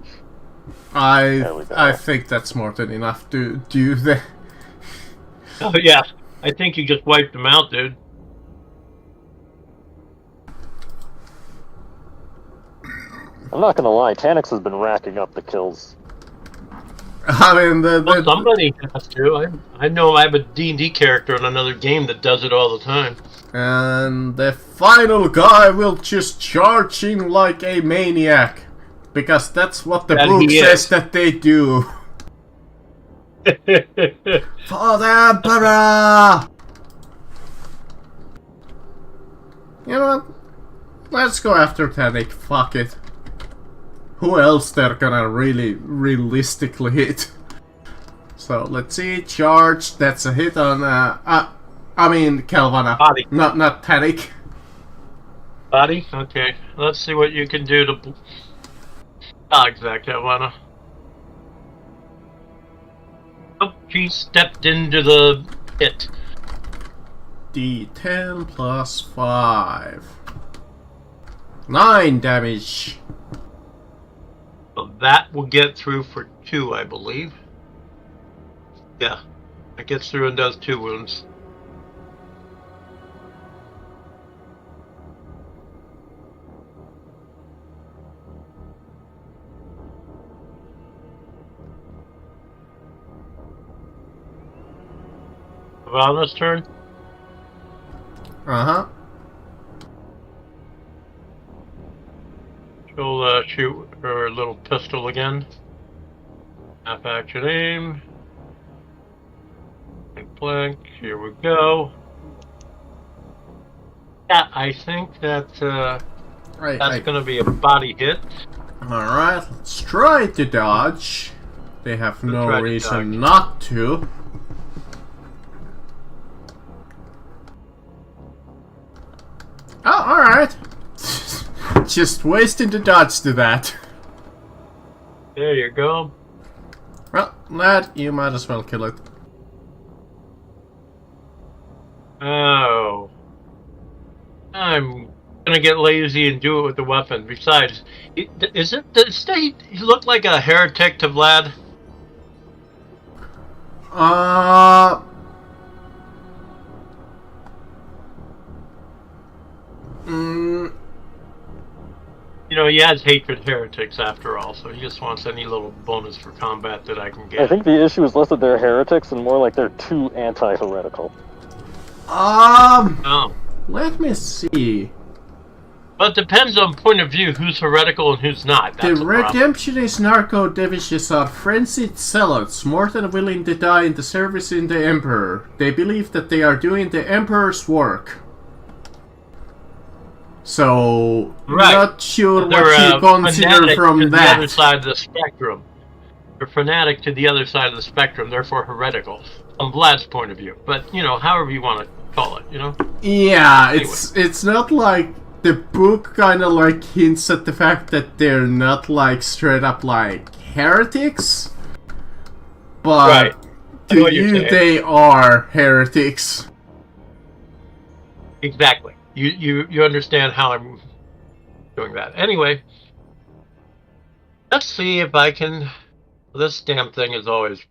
There we go. I think that's more than enough to do that. Oh yeah, I think you just wiped him out, dude. I'm not gonna lie, Tanix has been racking up the kills. I mean, Well, somebody has to. I know I have a D&D character in another game that does it all the time. and the final guy will just charge in like a maniac. Because that's what the That book he says is. that they do. For the Emperor! You know what? Let's go after Tanic. Fuck it. Who else they're gonna really realistically hit? So let's see. Charge. That's a hit on. I mean, Kelvana. Body. Not Panic. Body? Okay. Let's see what you can do to dodge that, Kawana. Oh, she stepped into the pit. D10 plus 5. 9 damage. So that will get through for 2, I believe. Yeah. It gets through and does 2 wounds. Valna's turn. Uh-huh. She'll shoot her little pistol again. Half action aim. Blank. Here we go. Yeah, I think that that's going to be a body hit. Alright, let's try to dodge. They have no reason not to. Oh, alright. Just wasting the dodge to that. There you go. Well, lad, you might as well kill it. Oh. I'm gonna get lazy and do it with the weapon. Besides, does he look like a heretic to Vlad? You know, he has hatred heretics after all, so he just wants any little bonus for combat that I can get. I think the issue is less that they're heretics and more like they're too anti-heretical. Oh. Let me see. But it depends on point of view who's heretical and who's not. That's the redemptionist narco-devices are frenzied zealots, more than willing to die in the service in the Emperor. They believe that they are doing the Emperor's work. So, not sure what you consider from to that. The other side of the spectrum. They're fanatic to the other side of the spectrum, therefore heretical. From Vlad's point of view. But, you know, however you want to call it, you know? Yeah, anyway. It's not like... The book kind of like hints at the fact that they're not like straight up like heretics. But to you, they are heretics. Exactly. You understand how I'm doing that. Anyway, let's see if I can... This damn thing is always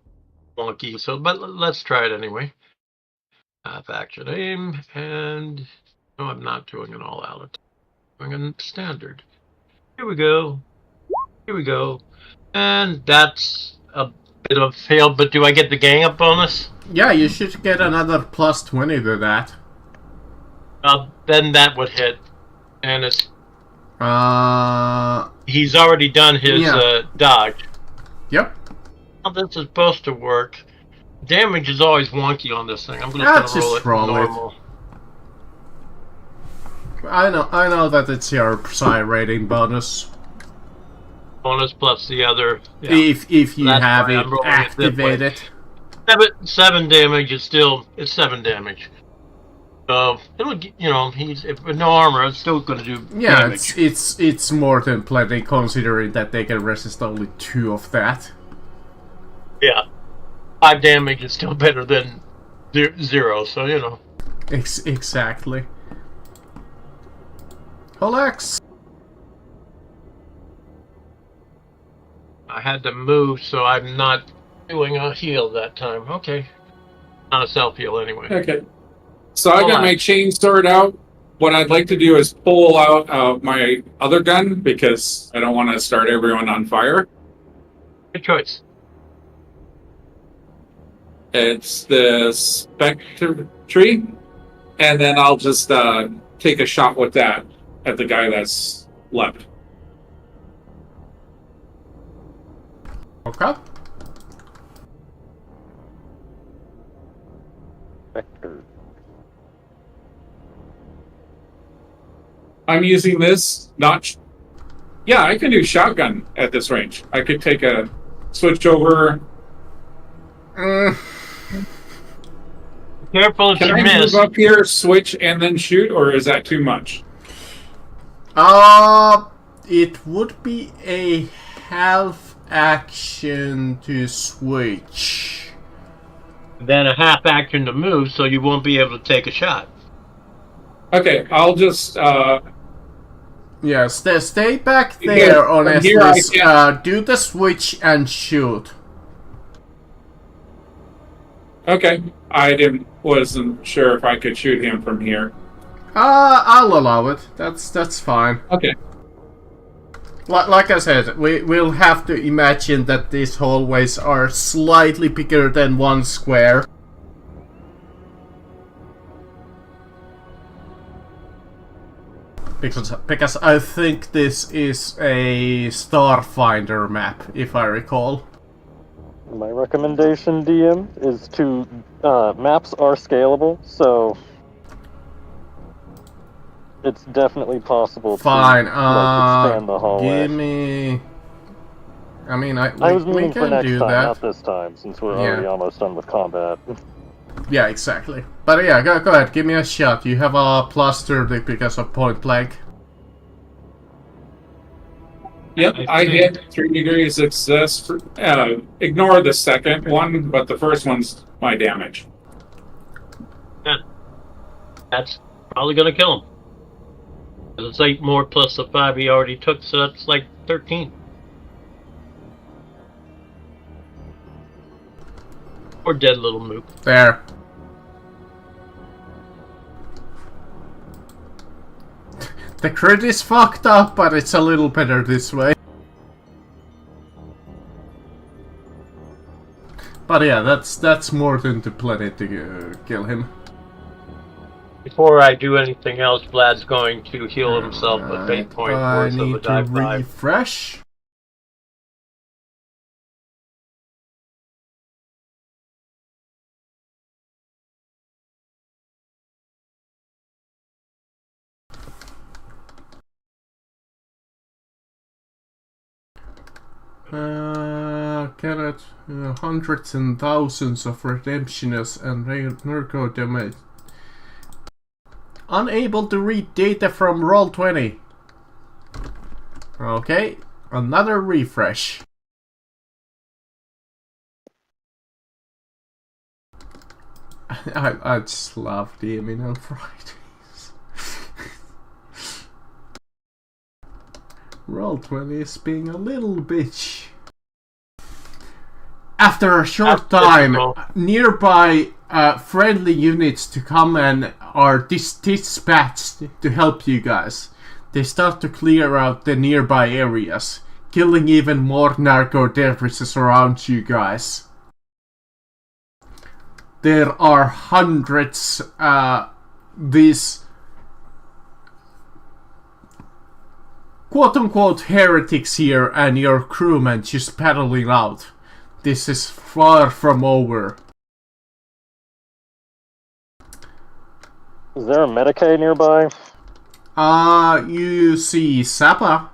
wonky, but let's try it anyway. Half action aim, and... No, I'm not doing an all-out. I'm doing a standard. Here we go. Here we go. And that's a bit of a fail, but do I get the gang up bonus? Yeah, you should get another plus 20 to that. Then that would hit. And it's... He's already done his dodge. Yep. How this is supposed to work. Damage is always wonky on this thing. I'm just gonna roll it normal. I know that it's your psi rating bonus. Bonus plus the other. Yeah. If you have it activated. 7 damage is still 7 damage. So it'll, you know, with no armor, it's still going to do damage. it's more than plenty considering that they can resist only 2 of that. Yeah, 5 damage is still better than 0. So you know. Exactly. Holax. I had to move, so I'm not doing a heal that time. Okay. Not a self-heal anyway. Okay. So I got my chain sword out. What I'd like to do is pull out my other gun, because I don't want to start everyone on fire. Good choice. It's the Spectre tree. And then I'll just take a shot with that at the guy that's left. Okay. Spectre. I'm using this, yeah, I can do shotgun at this range. I could take a switch over. You Careful if Can you I miss. move up here, switch, and then shoot, or is that too much? It would be a half action to switch. Then a half action to move, so you won't be able to take a shot. Okay, I'll just Yeah, stay back Because there on from here I Eslis. Do the switch and shoot. okay. I wasn't sure if I could shoot him from here. I'll allow it. That's fine. Okay. Like I said, we'll have to imagine that these hallways are slightly bigger than one square. Because I think this is a Starfinder map, if I recall. My recommendation, DM, is to maps are scalable, so it's definitely possible Fine. to expand the hallway. Give me. I mean, I was we meaning for can next do time, that. not this time, since we're already almost done with combat. Yeah, exactly. But yeah, go ahead. Give me a shot. You have a +30 because of point blank. Yep, I hit 3 degrees success. Ignore the second one, but the first one's my damage. Yeah. That's probably going to kill him. It's 8 more plus the 5 he already took, so that's like 13. Poor dead little mook. There. The crit is fucked up, but it's a little better this way. But yeah, that's more than plenty to kill him. Before I do anything else, Vlad's going to heal himself with 8 points I worth of a need to die 5. refresh. Get hundreds and thousands of redemptioners and narco damage. Unable to read data from Roll20. Okay, another refresh. I just love DMing on Fridays. Roll20 is being a little bitch. After a short time, nearby friendly units to come and are dispatched to help you guys. They start to clear out the nearby areas, killing even more narco terrorists around you guys. There are hundreds these quote-unquote heretics here and your crewmen just paddling out. This is far from over. Is there a Medicaid nearby? You see Zappa.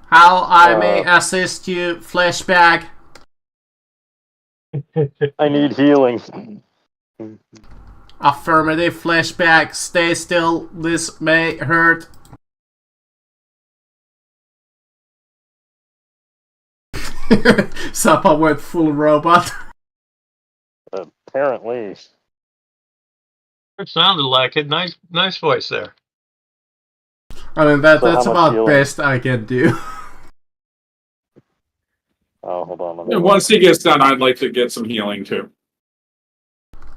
How I may assist you, flashback. I need healing. Affirmative, flashback. Stay still. This may hurt. Zappa went full robot. Apparently. It sounded like it. Nice voice there. I mean, that's about healing? best I can do. Oh, hold on. And once he gets done, I'd like to get some healing too.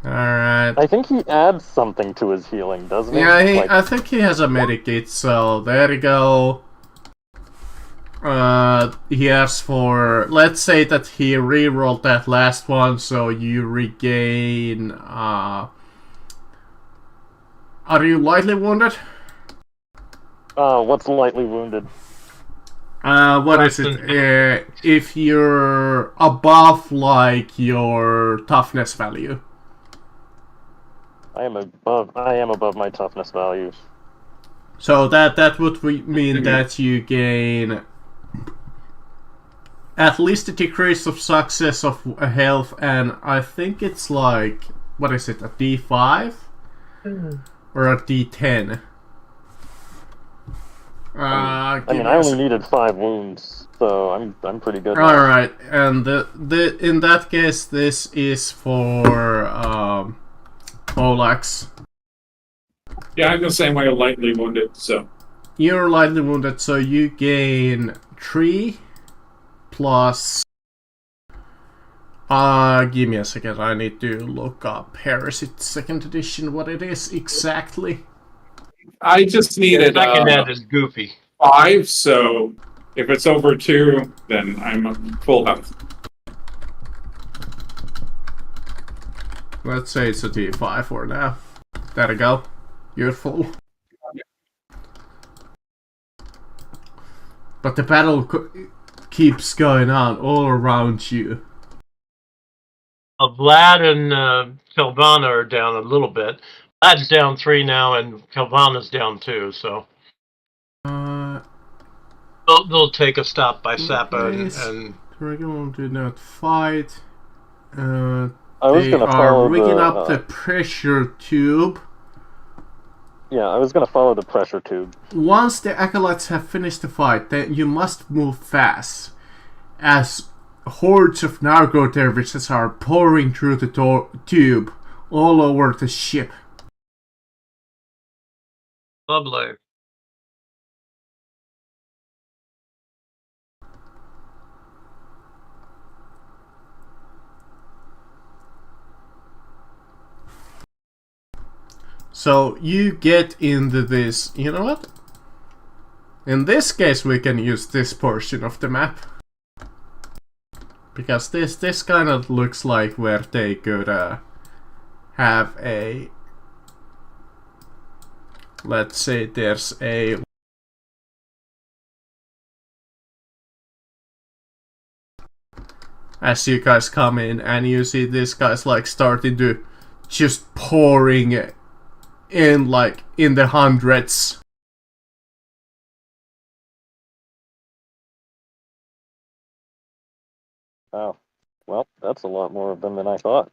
Alright. I think he adds something to his healing, doesn't he? Yeah, I think he has a medikit, so there you go. He asks for... Let's say that he rerolled that last one, so you regain... Are you lightly wounded? What's lightly wounded? What is it? If you're above, like, your toughness value. I am above my toughness value. So that would mean that you gain at least a decrease of success of health, and I think it's like, what is it, a D5 or a D10? I mean, I only needed 5 wounds, so I'm pretty good. All right, and the in that case, this is for Olax. Yeah, I'm the same way, lightly wounded, so. You're lightly wounded, so you gain 3 plus. Give me a second. I need to look up Heresy 2nd edition. What it is exactly? I just needed Second ed is goofy. 5, so if it's over 2, then I'm full health. Let's say it's a D5 for now. There we go. You're full. But the battle keeps going on all around you. Vlad and Kelvana are down a little bit. Vlad's down 3 now, and Kelvana's down 2. So they'll take a stop by Sappa, and we're going to not fight. I was they gonna are follow rigging up the pressure tube. Yeah, I was gonna follow the pressure tube. Once the acolytes have finished the fight, then you must move fast, as hordes of Nargo dervishes are pouring through the tube all over the ship. lovely. So you get into this. You know what? In this case, we can use this portion of the map. Because this kind of looks like where they could have a... Let's say there's a... As you guys come in and you see this guy's like starting to just pouring in like in the hundreds. Oh, well, that's a lot more of them than I thought.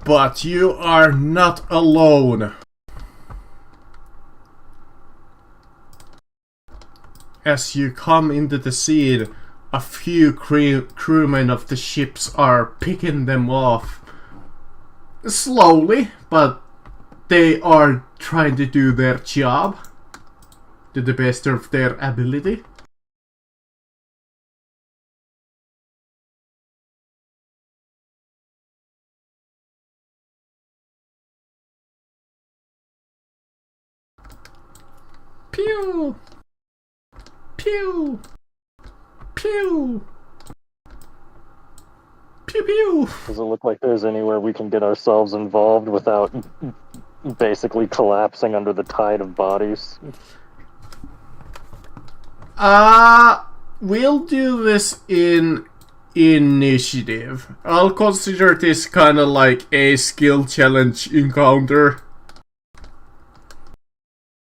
But you are not alone. As you come into the scene, a few crewmen of the ships are picking them off. Slowly, but they are trying to do their job to the best of their ability. Pew! Pew! Pew! Pew pew! Does it look like there's anywhere we can get ourselves involved without basically collapsing under the tide of bodies? We'll do this in initiative. I'll consider this kind of like a skill challenge encounter.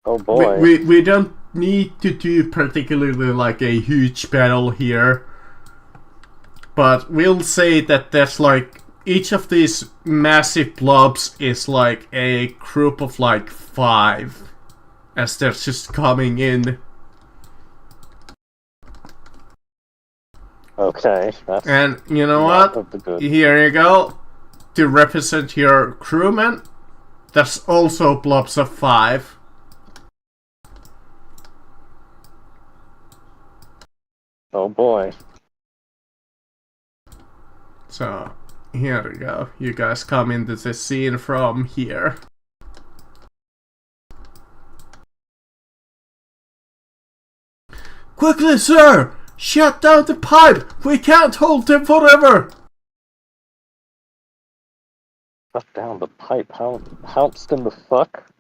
Oh boy. We don't need to do particularly like a huge battle here. But we'll say that there's like each of these massive blobs is like a group of like 5 as they're just coming in. Okay, that's And you know what? of the good. Here you go. To represent your crewmen, there's also blobs of 5. Oh boy. So, here we go. You guys come into the scene from here. Quickly, sir! Shut down the pipe! We can't hold them forever! Shut down the pipe. How in the fuck?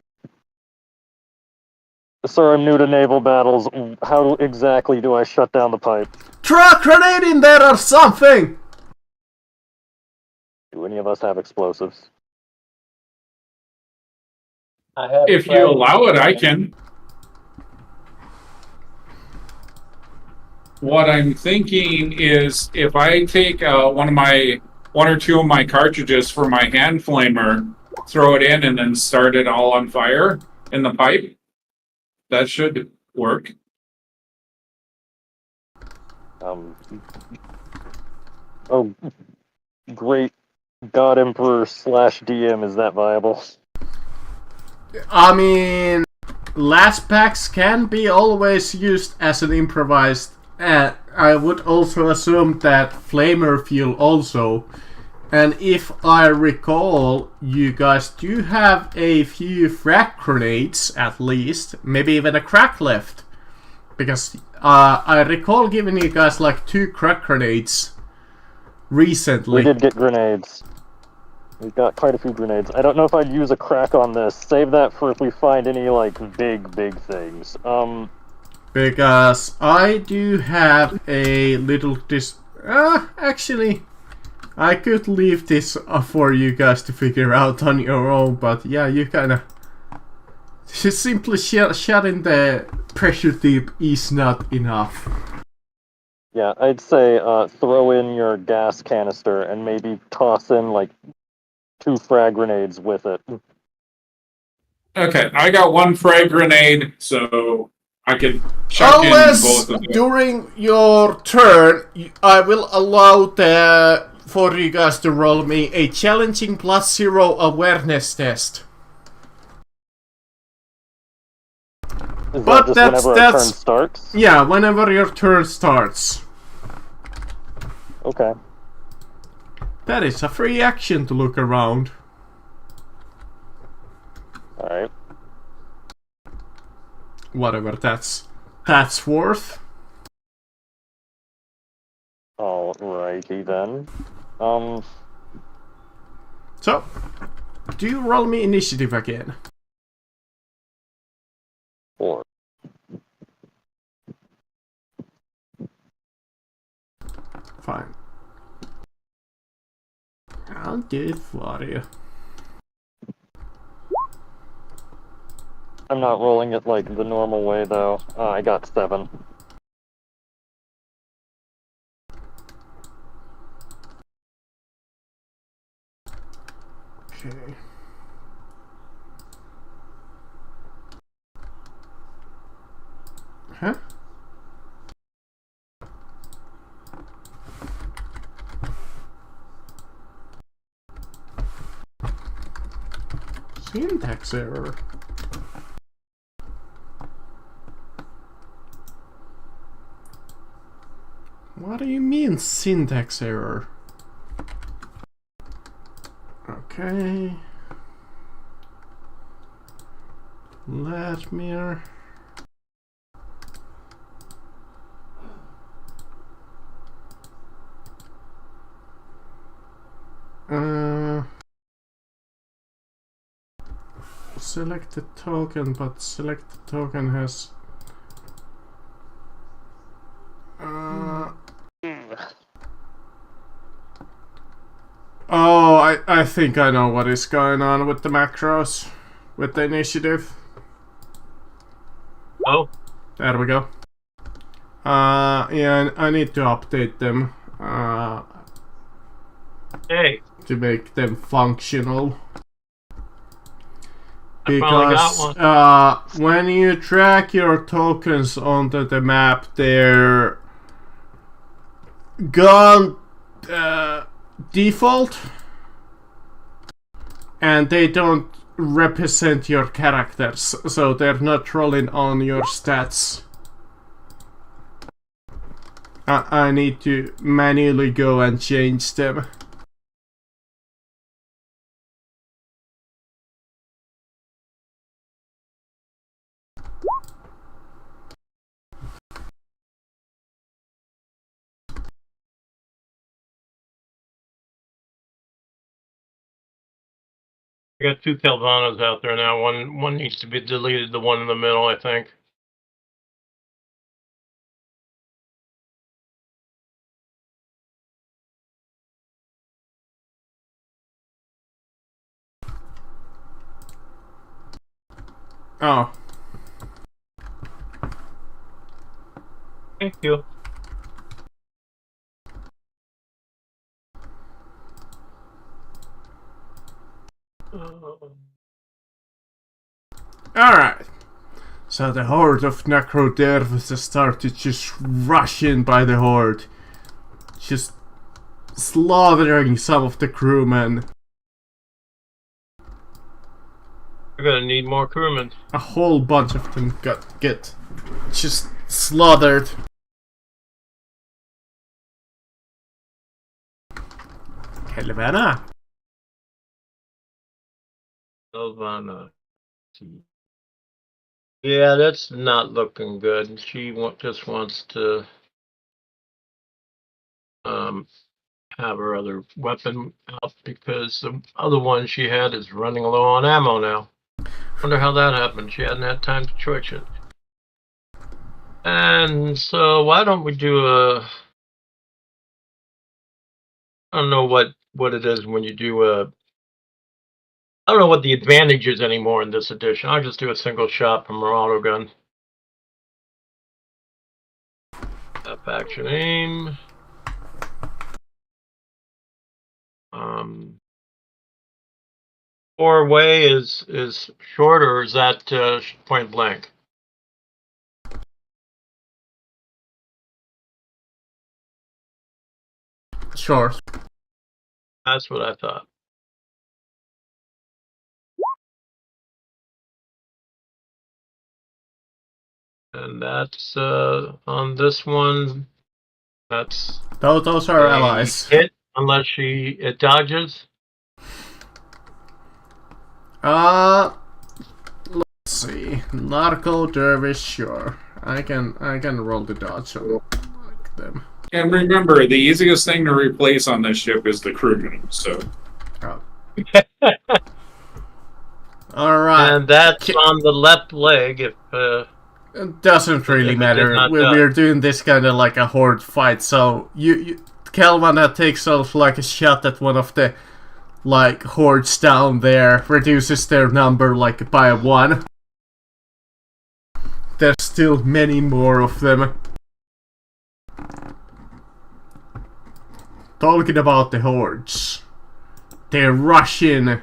Sir, I'm new to naval battles. How exactly do I shut down the pipe? Throw a grenade in there or something! Do any of us have explosives? If you allow it, I can. what I'm thinking is if I take one or two of my cartridges for my hand flamer, throw it in, and then start it all on fire in the pipe, that should work. Oh, great God Emperor / DM, is that viable? I mean, last packs can be always used as an improvised. I would also assume that flamer fuel also. And if I recall, you guys do have a few frag grenades at least, maybe even a crack left. Because I recall giving you guys like 2 crack grenades recently. We did get grenades. We've got quite a few grenades. I don't know if I'd use a crack on this. Save that for if we find any, like, big things. Because I do have a little actually, I could leave this for you guys to figure out on your own, but yeah, you kinda... Just simply shutting the pressure tube is not enough. Yeah, I'd say throw in your gas canister and maybe toss in, like, 2 frag grenades with it. Okay, I got 1 frag grenade, so I can chuck in both of them. During your turn, I will allow for you guys to roll me a challenging +0 awareness test. Is that just whenever our turn starts? Yeah, whenever your turn starts. Okay. That is a free action to look around. Alright. Whatever that's worth. Alrighty then. So, do you roll me initiative again? 4. Fine. I'll do it for you. I'm not rolling it like the normal way though. I got 7. Okay. Huh? Syntax error. What do you mean syntax error? Okay. Let me... select the token, but select the token has... Oh, I think I know what is going on with the macros, with the initiative. Oh, There we go. Yeah, I need to update them hey, to make them functional. I finally got Because when you track your tokens onto the map, they're gone default, and they don't represent your characters, so they're not rolling on your stats. I need to manually go and change them. I got 2 Calvanos out there now. One needs to be deleted. The one in the middle, I think. Oh. Thank you. Alright. So the horde of Necrodervises started just rushing by the horde. Just slaughtering some of the crewmen. We're gonna need more crewmen. A whole bunch of them get just slaughtered. Helvena. Silvana. Yeah, that's not looking good. She just wants to have her other weapon out because the other one she had is running low on ammo now. Wonder how that happened. She hadn't had time to charge it. And so why don't we do a... I don't know what it is when you do a... I don't know what the advantage is anymore in this edition. I'll just do a single shot from her auto gun. Tap action aim. Four-way is short, or is that point blank? Sure. That's what I thought. And that's on this one. That's Those are a allies. hit unless it dodges. Let's see. Narco Dervish, sure. I can roll the dodge on like them. And remember, the easiest thing to replace on this ship is the crewman. So. Oh. Alright. And that's on the left leg. If it doesn't really matter. We're doing this kind of like a horde fight, so Kelvana takes off like a shot at one of the like hordes down there, reduces their number like by 1. There's still many more of them. Talking about the hordes, they rush in,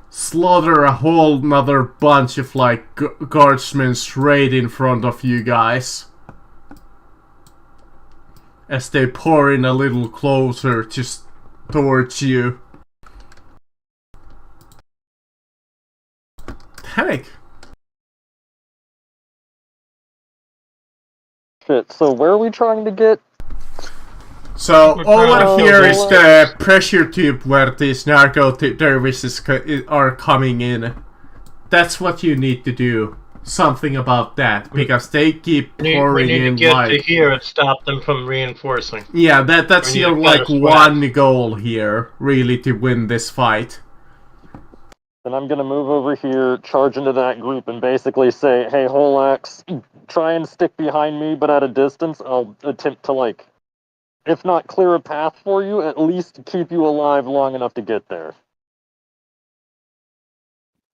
slaughter a whole nother bunch of like guardsmen straight in front of you guys. As they pour in a little closer just towards you. Heck. Shit, so where are we trying to get? So over here is the pressure tube where these narco dervishes are coming in. That's what you need to do. Something about that, because they keep pouring in. We need to get like to here and stop them from reinforcing. Yeah, that's your like one goal here, really, to win this fight. Then I'm gonna move over here, charge into that group, and basically say, "Hey, Holax, try and stick behind me, but at a distance. I'll attempt to, like, if not clear a path for you, at least keep you alive long enough to get there."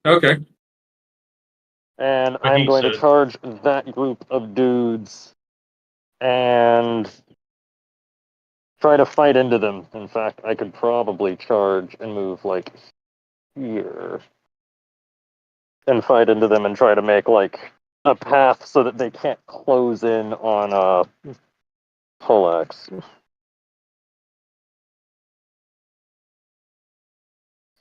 Okay. And I'm going to charge that group of dudes and try to fight into them. In fact, I could probably charge and move, like, here. And fight into them and try to make, like, a path so that they can't close in on, Holax.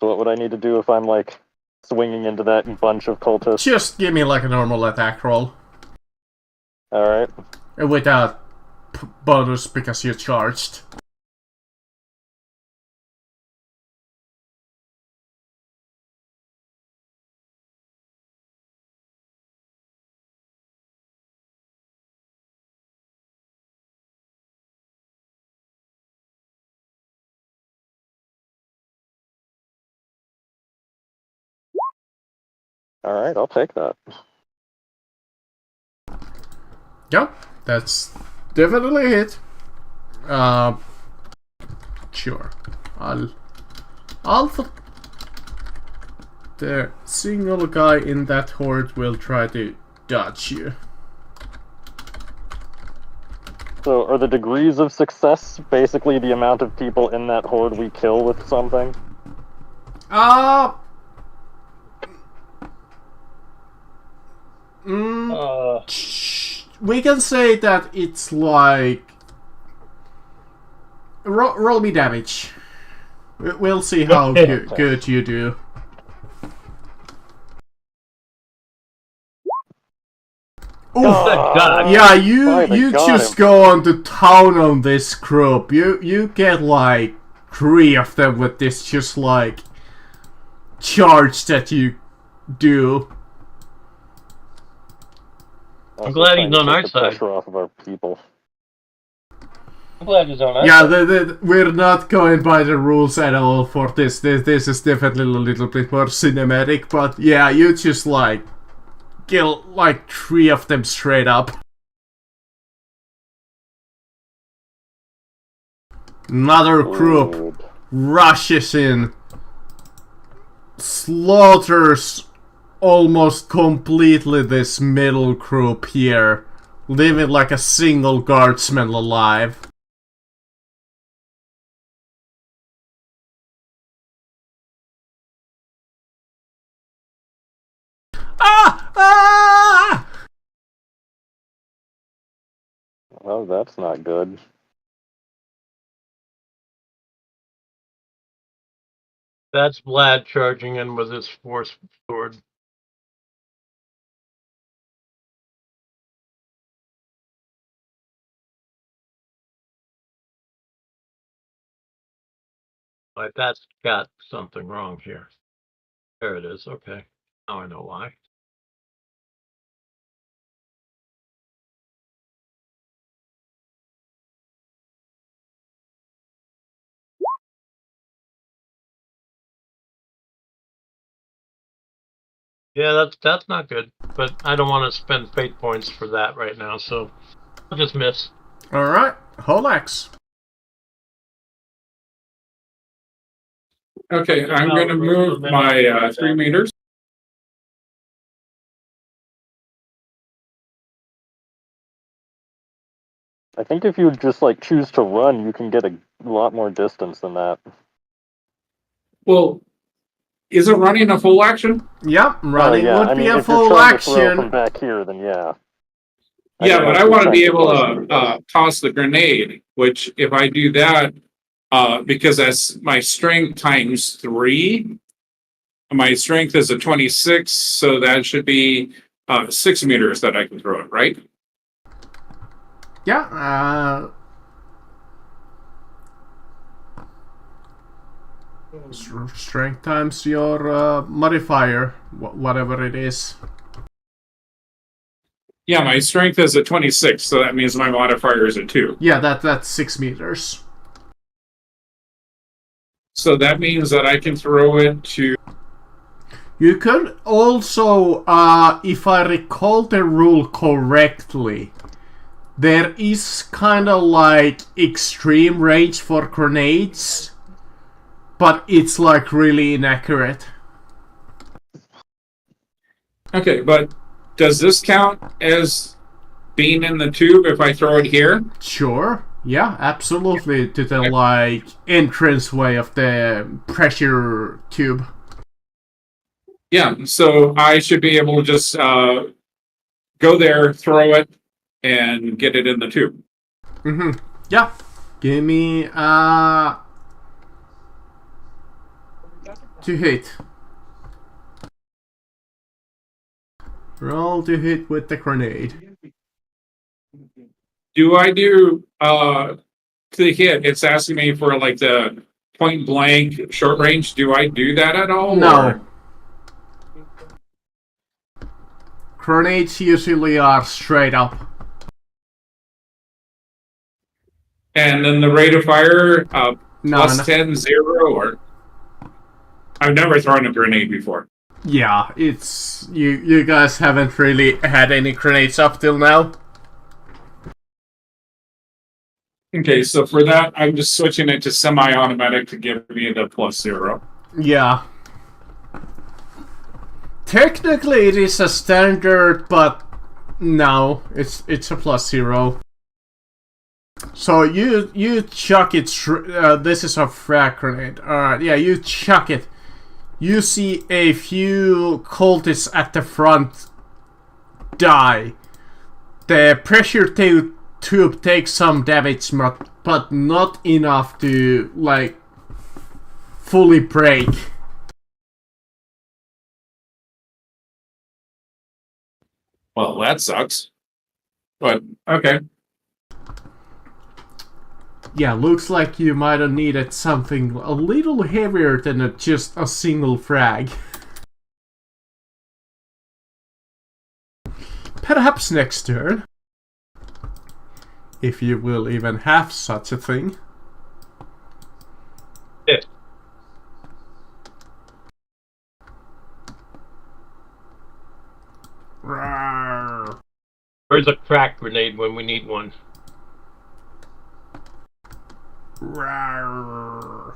So what would I need to do if I'm, like, swinging into that bunch of cultists? Just give me like a normal attack roll. Alright. Without bonus because you're charged. Alright, I'll take that. Yep, that's definitely a hit. Sure. The single guy in that horde will try to dodge you. So, are the degrees of success basically the amount of people in that horde we kill with something? We can say that it's like... Roll me damage. We'll see how good you do. God. Yeah, you just go on to town on this group. You get like 3 of them with this just like charge that you do. I'm glad he's on our side. Pressure off of our people. I'm glad he's on our side. Yeah, we're not going by the rules at all for this. This is definitely a little bit more cinematic, but yeah, you just like kill like 3 of them straight up. Another group rushes in, slaughters almost completely this middle group here, leaving like a single guardsman alive. Well, that's not good. That's Vlad charging in with his force sword. Like, that's got something wrong here. There it is. Okay. Now I know why. Yeah, that's not good. But I don't want to spend fate points for that right now, so I'll just miss. Alright, Holax. Okay, I'm going to move my 3 meters. I think if you just like choose to run, you can get a lot more distance than that. Well, isn't running a full action? Yep, running would be a full action. If you're trying to throw from back here, then yeah. Yeah, but I want to be able to toss the grenade, which if I do that, because that's my strength times 3, my strength is a 26, so that should be 6 meters that I can throw it, right? Yeah, strength times your modifier, whatever it is. Yeah, my strength is a 26, so that means my modifier is a 2. Yeah, that's 6 meters. So that means that I can throw it to... You could also, if I recall the rule correctly, there is kind of like extreme range for grenades, but it's like really inaccurate. Okay, but does this count as being in the tube if I throw it here? Sure. Yeah, absolutely. To the like entranceway of the pressure tube. Yeah, so I should be able to just go there, throw it, and get it in the tube. Mm-hmm. Yeah. Give me to hit. Roll to hit with the grenade. Do I do to hit? It's asking me for like the point blank short range. Do I do that at all? No. Or? Grenades usually are straight up. And then the rate of fire plus 10, 0, or I've never thrown a grenade before. Yeah, it's you guys haven't really had any grenades up till now. Okay, so for that, I'm just switching it to semi-automatic to give me the plus 0. Yeah. Technically, it is a standard, but no, it's a plus 0. So you chuck it. This is a frag grenade. Alright, yeah, you chuck it. You see a few cultists at the front die. The pressure tube takes some damage, but not enough to, like, fully break. Well, that sucks. But, okay. Yeah, looks like you might have needed something a little heavier than just a single frag. Perhaps next turn. If you will even have such a thing. Yeah. Rawr. Where's a crack grenade when we need one? Rawr.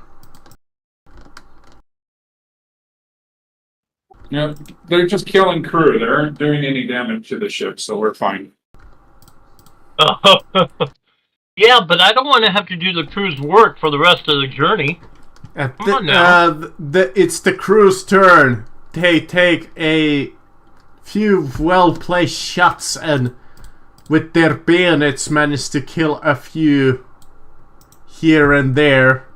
Yeah, they're just killing crew. They aren't doing any damage to the ship, so we're fine. Oh, yeah, but I don't want to have to do the crew's work for the rest of the journey. Come on now. It's the crew's turn. They take a few well-placed shots and with their bayonets manage to kill a few here and there.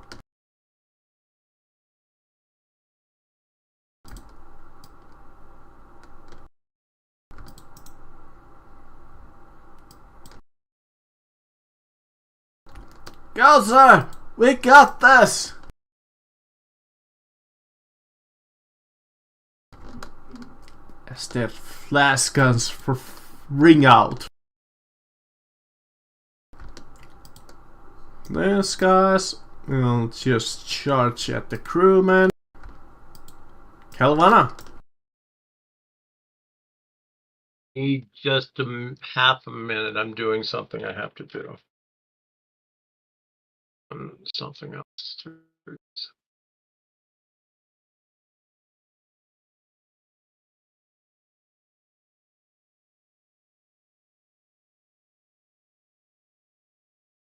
Go, sir! We got this! As their flash guns ring out. These guys will just charge at the crewman. Calvana. Need just half a minute. I'm doing something I have to do. Something else.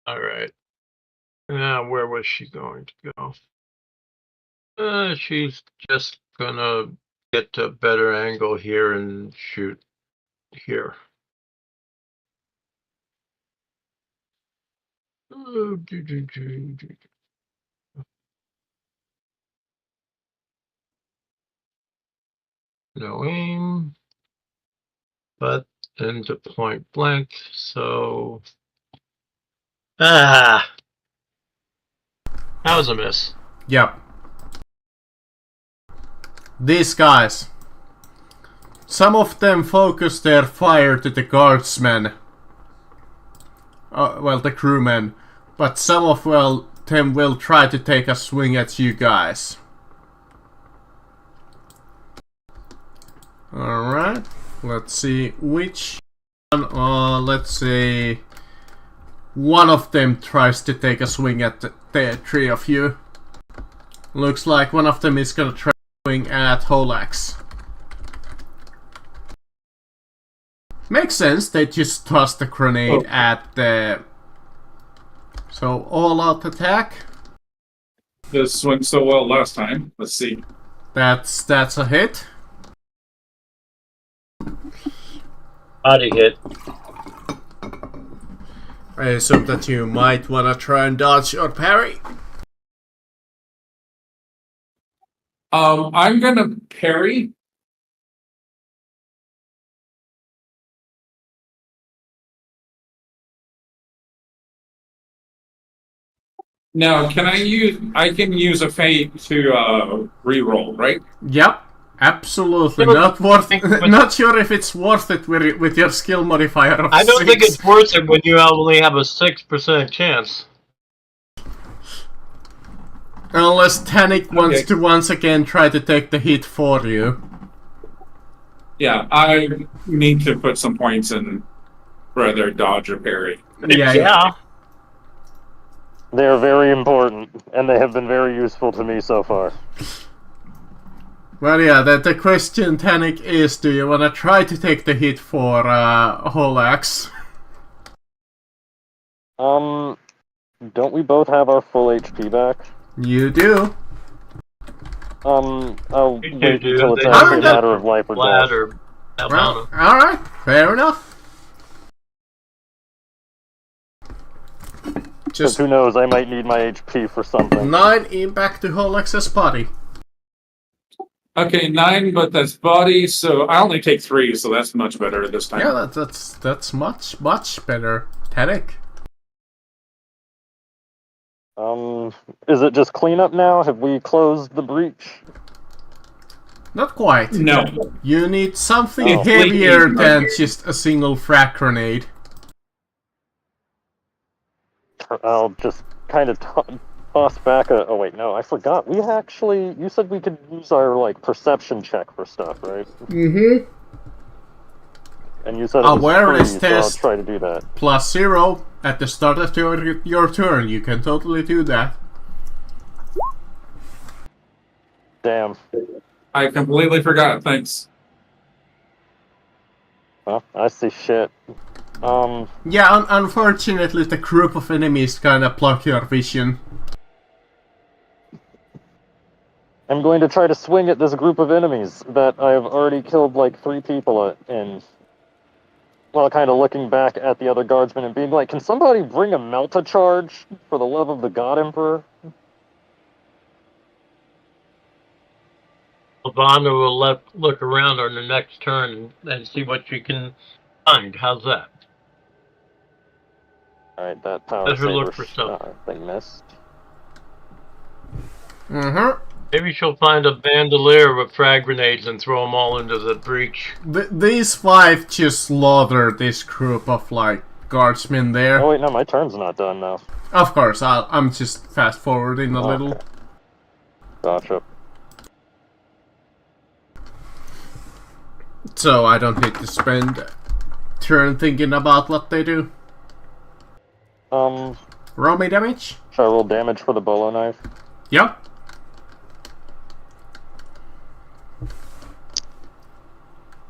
All right. Now, where was she going to go? She's just gonna get a better angle here and shoot here. No aim, but into point blank, so that was a miss. Yep. These guys. Some of them focus their fire to the guardsmen. Well, the crewmen. But some of them will try to take a swing at you guys. Alright. Let's see which one. Let's see. One of them tries to take a swing at the three of you. Looks like one of them is gonna try to swing at Holax. Makes sense, they just tossed the grenade at the... So, all-out attack. This went so well last time. Let's see. That's a hit. Body hit. I assume that you might wanna try and dodge or parry. I'm gonna parry. Now, I can use a feint to re-roll, right? Yep, absolutely. Not sure if it's worth it with your skill modifier of I don't 6. think it's worth it when you only have a 6% chance. Unless Tannic wants to once again try to take the hit for you. Yeah, I need to put some points in for either dodge or parry. Yeah. They are very important, and they have been very useful to me so far. Well, yeah, the question, Tannic, is do you want to try to take the hit for Holax? Don't we both have our full HP back? You do. I'll wait do. until it's They actually a have matter of life or death. Or Albano. Alright, fair enough. Because who knows, I might need my HP for something. 9 impact to whole access body. Okay, 9, but that's body, so I only take 3, so that's much better this time. Yeah, that's much better. Taric. Is it just cleanup now? Have we closed the breach? Not quite. No. You need something Oh. heavier than just a single frag grenade. I'll just kind of toss back a... Oh, wait, no, I forgot. We actually... You said we could use our, like, perception check for stuff, right? Mm-hmm. And you said it was Awareness free, test. so I'll try to do that. +0 at the start of your turn. You can totally do that. Damn. I completely forgot, thanks. Well, I see shit. Yeah, unfortunately the group of enemies kinda block your vision. I'm going to try to swing at this group of enemies that I have already killed like 3 people in. While kind of looking back at the other guardsmen and being like, can somebody bring a Melta charge for the love of the God Emperor? Albano will look around on the next turn and see what you can find. How's that? Alright, that power Let her saver look for stuff. thing missed. Mm-hmm. Maybe she'll find a bandolier with frag grenades and throw them all into the breach. These 5 just slaughter this group of, like, guardsmen there. Oh wait, no, my turn's not done now. Of course, I'm just fast forwarding a little. Okay. Gotcha. So I don't need to spend turn thinking about what they do. Roll me damage? Should I roll damage for the bolo knife? Yep.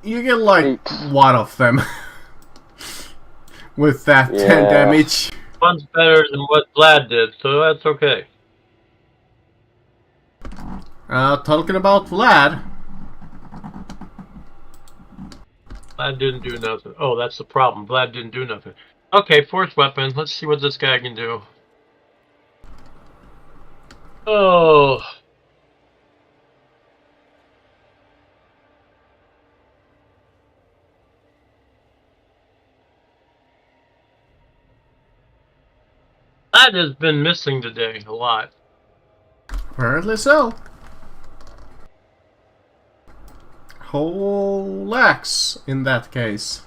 You get like 8. one of them with that 10 damage. One's better than what Vlad did, so that's okay. Talking about Vlad. Vlad didn't do nothing. Oh, that's the problem. Vlad didn't do nothing. Okay, force weapon. Let's see what this guy can do. Oh. Vlad has been missing today a lot. Apparently so. Whole axe in that case.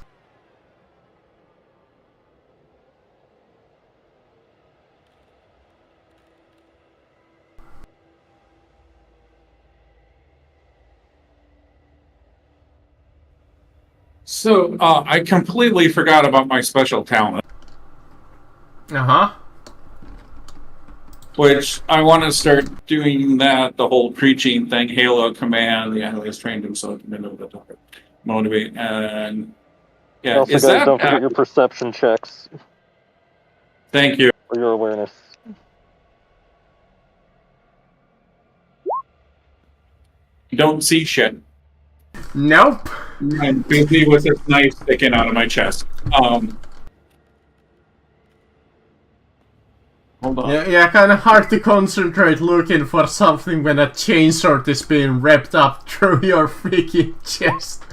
So, I completely forgot about my special talent, Uh-huh. which I want to start doing that, the whole preaching thing, Halo command, the enemy has trained himself to motivate, and yeah, Also, is guys, that... don't forget your perception checks. Thank you. Or your awareness. Don't see shit. Nope. I'm busy with this knife sticking out of my chest. Hold on. Yeah, kind of hard to concentrate looking for something when a chainsaw is being wrapped up through your freaking chest.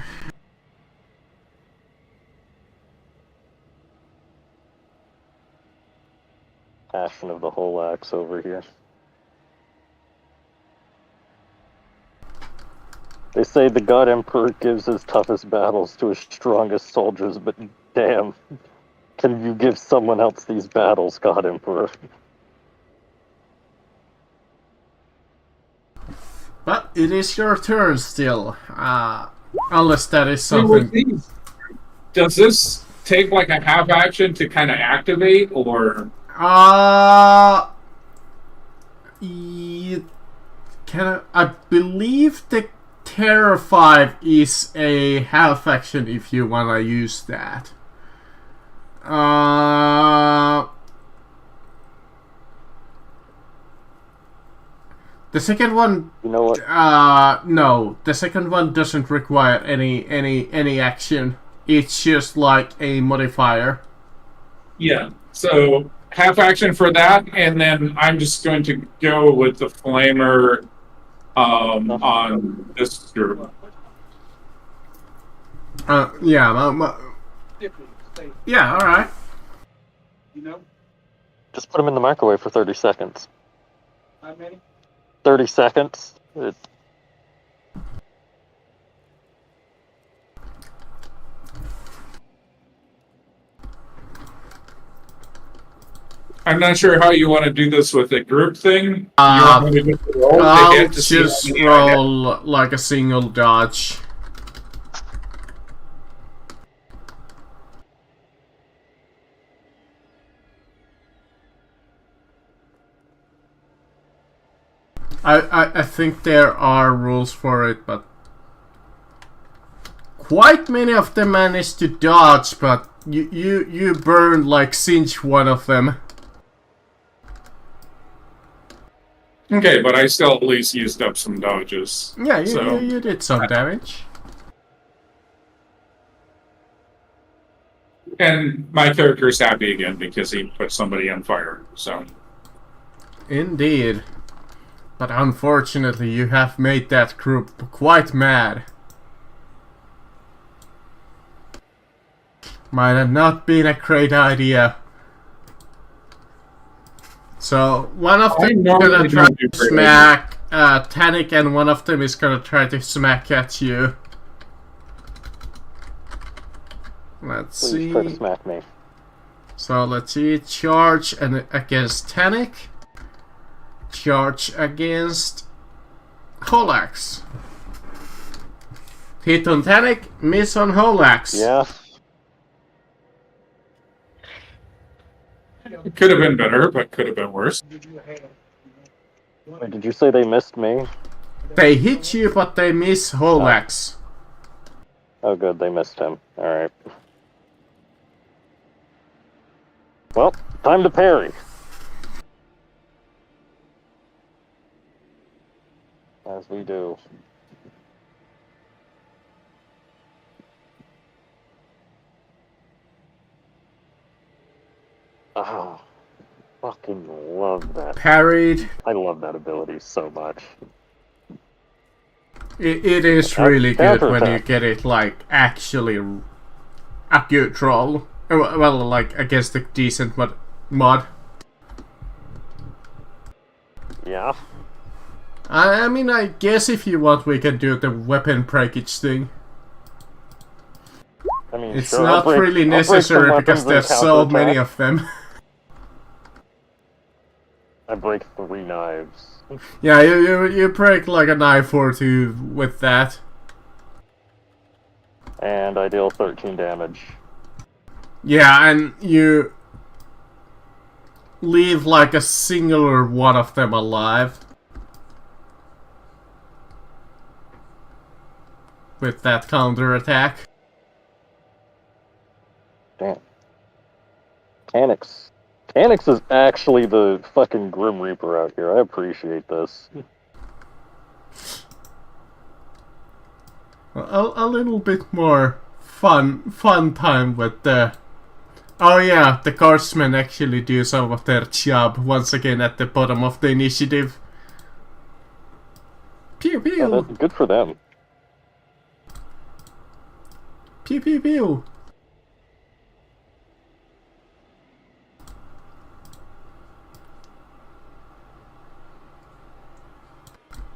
Passion of the whole axe over here. They say the God Emperor gives his toughest battles to his strongest soldiers, but damn, can you give someone else these battles, God Emperor? But it is your turn still. Unless that is something... Does this take like a half action to kind of activate, or... I believe the Terror 5 is a half action if you wanna use that. The second one. You know what? No. The second one doesn't require any action. It's just like a modifier. Yeah. So half action for that, and then I'm just going to go with the flamer on this group. Yeah. Yeah. All right. Just put them in the microwave for 30 seconds. How many? 30 seconds. I'm not sure how you want to do this with a group thing. You want me to just roll to I'll hit to see just how many I hit? roll like a single dodge. I think there are rules for it, but quite many of them manage to dodge, but you burn like cinch one of them. Okay, but I still at least used up some dodges. Yeah, So- you did some damage. And my character's happy again because he put somebody on fire. So Indeed. But unfortunately, you have made that group quite mad. Might have not been a great idea. So, one of them is normally gonna try don't do to great smack Tannic, and one of them is gonna try to smack at you. Let's Please see. try to smack me. So, let's see. Charge against Tannic. Charge against Holax. Hit on Tannic, miss on Holax. Yeah. it could have been better, but could have been worse. Wait, did you say they missed me? They hit you, but they miss Holax. Oh, good, they missed him. Alright. Well, time to parry. As we do. Oh, fucking love that. Parried. I love that ability so much. It is really good when you Counterattack. get it, like, actually a good roll. Well, like, against a decent mod. Yeah. I mean, I guess if you want, we can do the weapon breakage thing. I mean, It's sure, not I'll break really some necessary because weapons and there's so counterattack. many of them. I break 3 knives. Yeah, you break like a knife or two with that. And I deal 13 damage. Yeah, and you leave like a singular one of them alive. With that counter attack. Damn. Tanix. Tanix is actually the fucking Grim Reaper out here. I appreciate this. A little bit more fun time with the... Oh yeah, the guardsmen actually do some of their job once again at the bottom of the initiative. Pew pew! Yeah, good for them. Pew pew pew!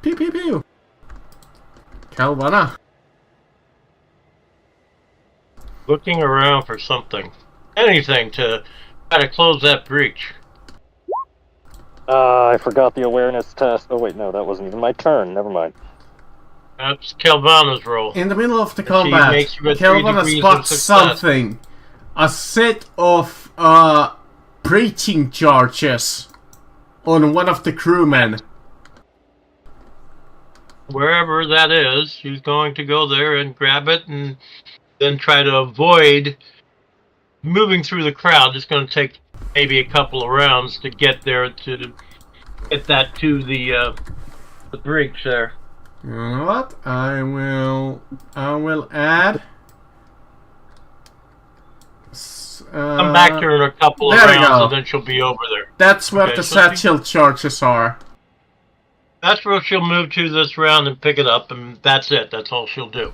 Pew pew pew! Calvana. Looking around for something. Anything to try to close that breach. I forgot the awareness test. Oh wait, no, that wasn't even my turn. Never mind. That's Calvana's role. In the middle of the She combat, makes you at 3 Calvana degrees of spots success. something. A set of breaching charges on one of the crewmen. Wherever that is, she's going to go there and grab it and then try to avoid moving through the crowd. It's going to take maybe a couple of rounds to get there to get that to the the breach there. You know what? I will add. Come back to her in a couple of there we rounds, go. and then she'll be over there. That's where Okay, the so satchel charges are. that's where she'll move to this round and pick it up, and that's it. That's all she'll do.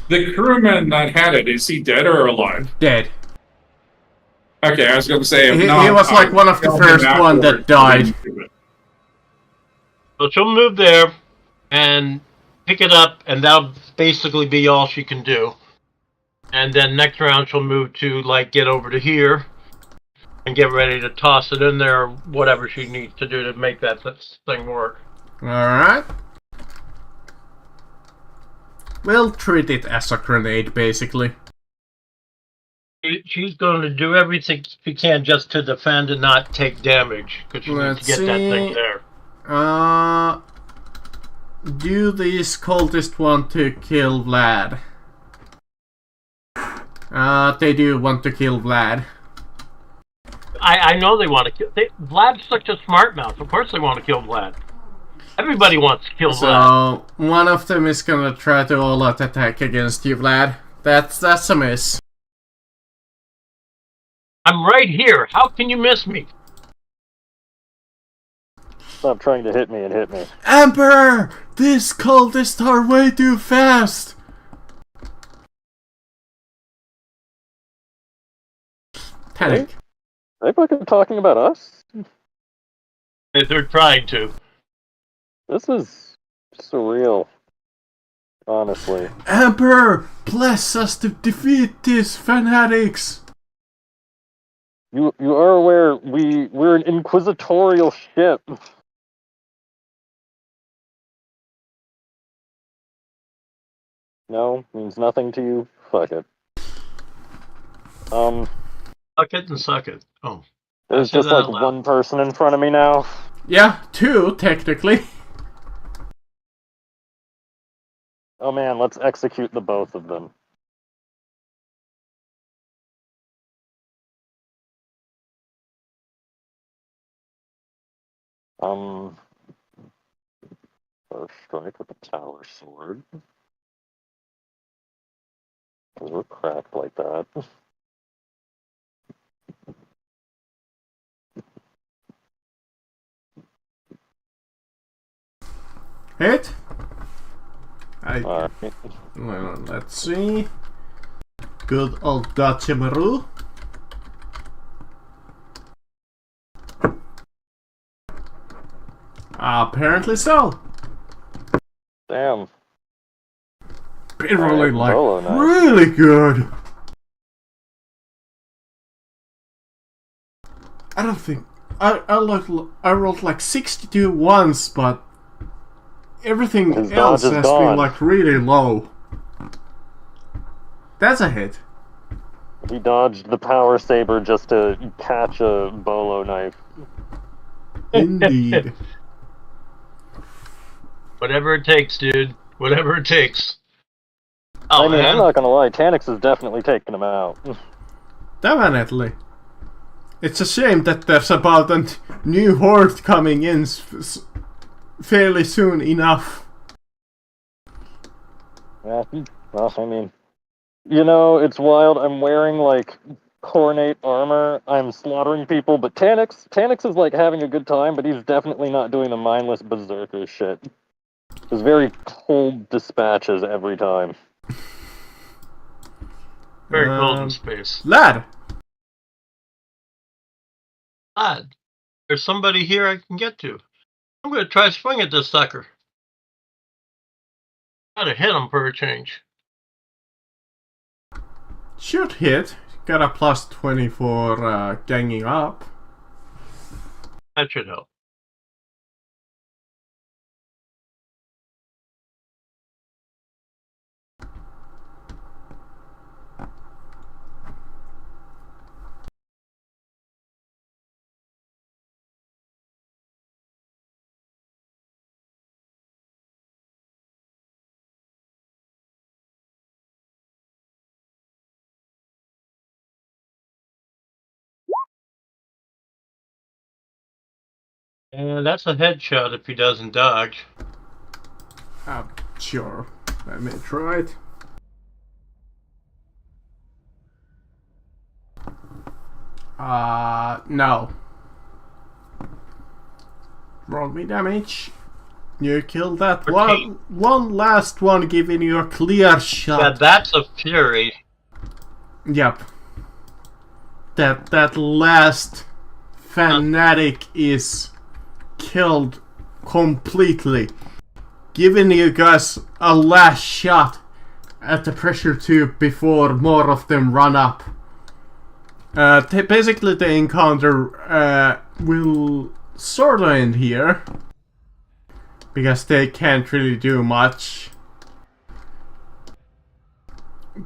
The crewman that had it, is he dead or alive? Dead. Okay, I was going to say, if He not, was like one of the I'll first one that died. So she'll move there and pick it up, and that'll basically be all she can do. And then next round she'll move to like get over to here and get ready to toss it in there, or whatever she needs to do to make that thing work. Alright. We'll treat it as a grenade, basically. She's going to do everything she can just to defend and not take damage, because she needs to get that thing there. Do these cultists want to kill Vlad? They do want to kill Vlad. I know they want to kill. Vlad's such a smart mouth. Of course they want to kill Vlad. Everybody wants to kill Vlad. So one of them is gonna try to all-out attack against you, Vlad. That's a miss. I'm right here. How can you miss me? Stop trying to hit me and hit me. Emperor! These cultists are way too fast! Panic. Are they fucking talking about us? They're trying to. This is surreal. Honestly. Emperor! Bless us to defeat these fanatics! You are aware we're an inquisitorial ship. No? Means nothing to you? Fuck it. Suck it and suck it. Oh. There's just like one person in front of me now. Yeah, two, technically. Oh man, let's execute the both of them. First strike with the tower sword. Because we're cracked like that. Hit. Alright. Well, let's see. Good old Dachimaru. Apparently so. Damn. Been rolling like nice. really good. I don't think I rolled like 62 once, but everything His else dodge is has gone. been like really low. That's a hit. He dodged the power saber just to catch a bolo knife. Indeed. Whatever it takes, dude. Whatever it takes. Oh, I mean, man. I'm not gonna lie, Tanix is definitely taking him out. Definitely. It's a shame that there's about a new horde coming in fairly soon enough. Yeah, well, I mean, you know, it's wild. I'm wearing, like, cornate armor. I'm slaughtering people, but Tanix is, like, having a good time, but he's definitely not doing the mindless berserker shit. There's very cold dispatches every time. Very cold in space. Lad! Lad, there's somebody here I can get to. I'm going to try swing at this sucker. Gotta hit him for a change. Should hit. Got a plus 20 for ganging up. That should help. And that's a headshot if he doesn't dodge. Sure. Let me try it. No. Roll me damage. You killed that 14. one last one, giving you a clear shot. Yeah, that's a Fury. Yep. That last fanatic is killed completely, giving you guys a last shot at the pressure tube before more of them run up. Basically, the encounter will sort of end here, because they can't really do much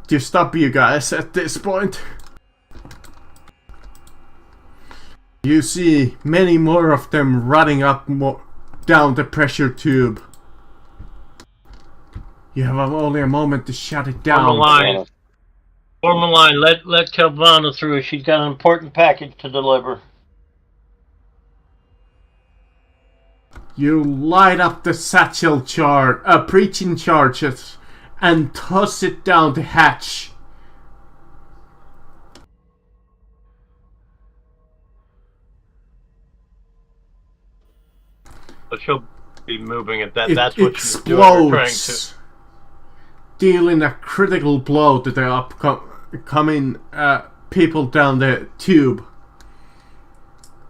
to stop you guys at this point. You see many more of them running up down the pressure tube. You have only a moment to shut it down. Form a line. Let Kelvana through. She's got an important package to deliver. You light up the satchel breaching charges and toss it down the hatch. But she'll be moving at that. It That's what she's doing. Explodes, dealing a critical blow to the upcoming people down the tube,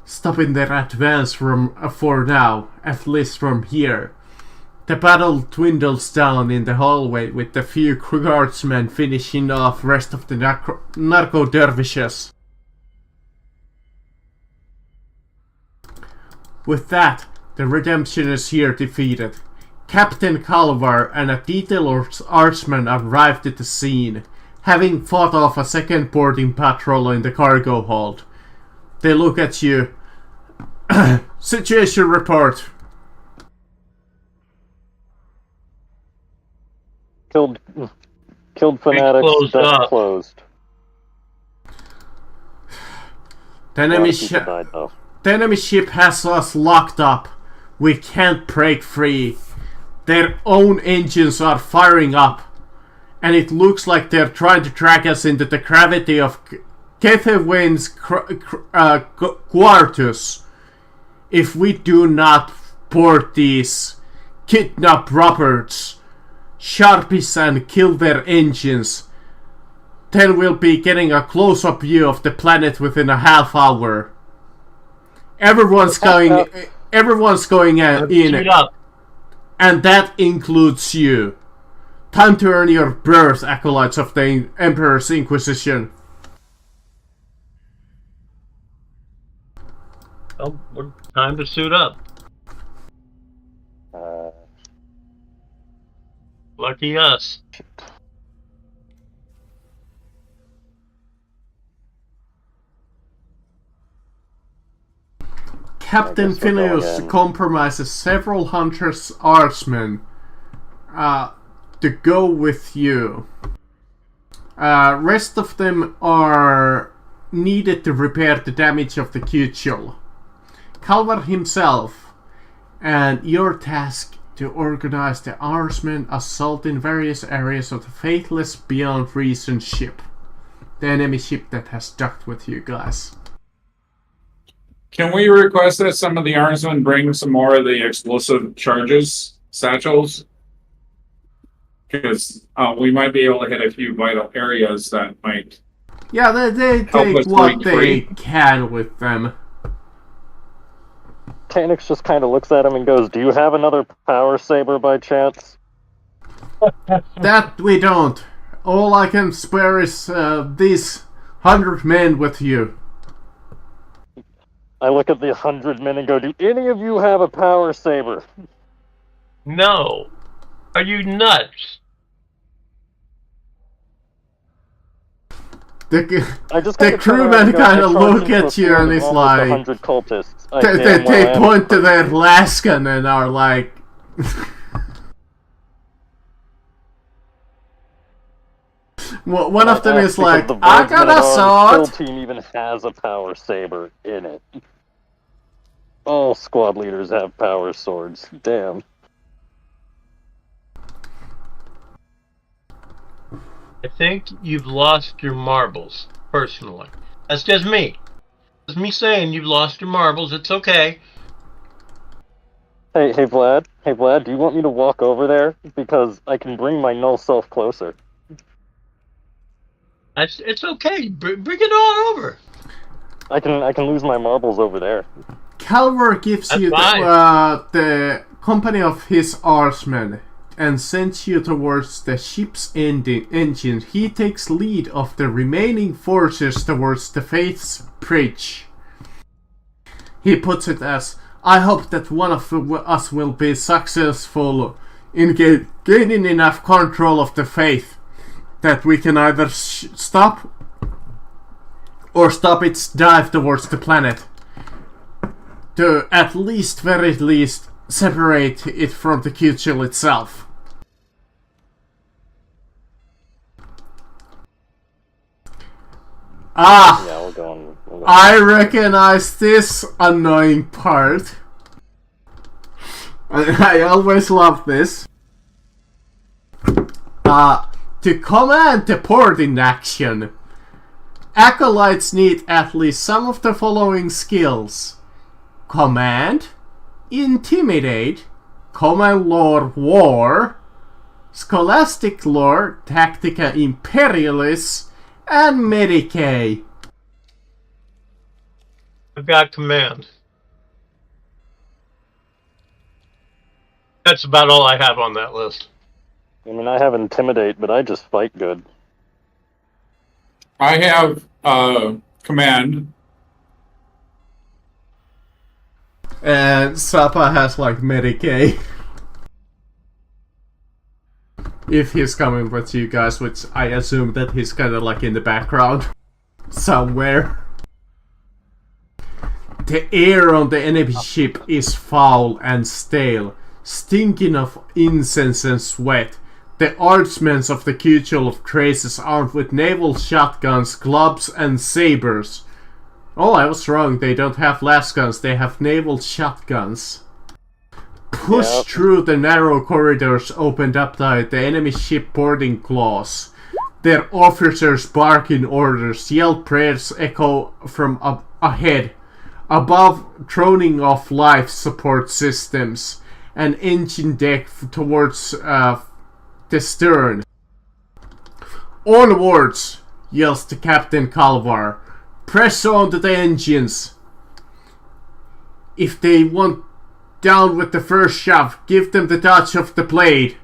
stopping their advance for now, at least from here. The battle dwindles down in the hallway, with the few guardsmen finishing off rest of the narco dervishes. With that, the redemption is here defeated. Captain Calvar and a detail artsman arrived at the scene, having fought off a second boarding patrol in the cargo hold. They look at you. Situation report. Killed fanatics. Closed. The enemy ship has us locked up. We can't break free. Their own engines are firing up, and it looks like they're trying to drag us into the gravity of Kethewin's Quartus. If we do not board these kidnap robbers, Sharpies, and kill their engines, then we'll be getting a close-up view of the planet within a half hour. Everyone's going in, and that includes you. Time to earn your berth, acolytes of the Emperor's Inquisition. Oh, time to suit up. Lucky us. Captain Phineas compromises several hunters' artsmen to go with you. Rest of them are needed to repair the damage of the Cutual. Calvar himself and your task to organize the artsmen assault in various areas of the faithless Beyond Reason ship. The enemy ship that has docked with you guys. Can we request that some of the armsmen bring some more of the explosive charges, satchels? Because we might be able to hit a few vital areas that might... Yeah, they take what they can with them. Tanix just kind of looks at him and goes, "Do you have another power saber by chance?" That we don't. All I can spare is these 100 men with you. I look at the 100 men and go, "Do any of you have a power saber?" No. Are you nuts? The crewmen kind of look at you and it's like... 100 cultists. They point to their lascan and are like... One of them is like, "I got a sword!" The team even has a power saber in it. All squad leaders have power swords. Damn. I think you've lost your marbles, personally. That's just me. That's me saying you've lost your marbles. It's okay. Hey, Vlad. Hey, Vlad, do you want me to walk over there? Because I can bring my null self closer. It's okay. Bring it on over. I can lose my marbles over there. Calvor gives That's you fine. the company of his arsmen and sends you towards the ship's engine. He takes lead of the remaining forces towards the Faith's bridge. He puts it as, I hope that one of us will be successful in gaining enough control of the Faith that we can either stop or stop its dive towards the planet. To at least, very least, separate it from the Q-Chill itself. Ah! Yeah, we're going. I recognize this annoying part. I always love this. To command the port in action, acolytes need at least some of the following skills: Command, Intimidate, Common Lore War, Scholastic Lore, Tactica Imperialis, and Medicae. I've got command. That's about all I have on that list. I mean, I have Intimidate, but I just fight good. I have command. And Sapa has like Medicae. If he's coming with you guys, which I assume that he's kind of like in the background somewhere. The air on the enemy ship is foul and stale, stinking of incense and sweat. The archmen of the Q-Chill of Traces armed with naval shotguns, clubs, and sabers. Oh, I was wrong. They don't have lasguns, they have naval shotguns. Push through the narrow corridors opened up by the enemy ship boarding claws. Their officers bark in orders, yell prayers echo from up ahead. Above, droning off life support systems. An engine deck towards the stern. Onwards, yells the Captain Calvar. Press on to the engines. If they want down with the first shove, give them the touch of the blade.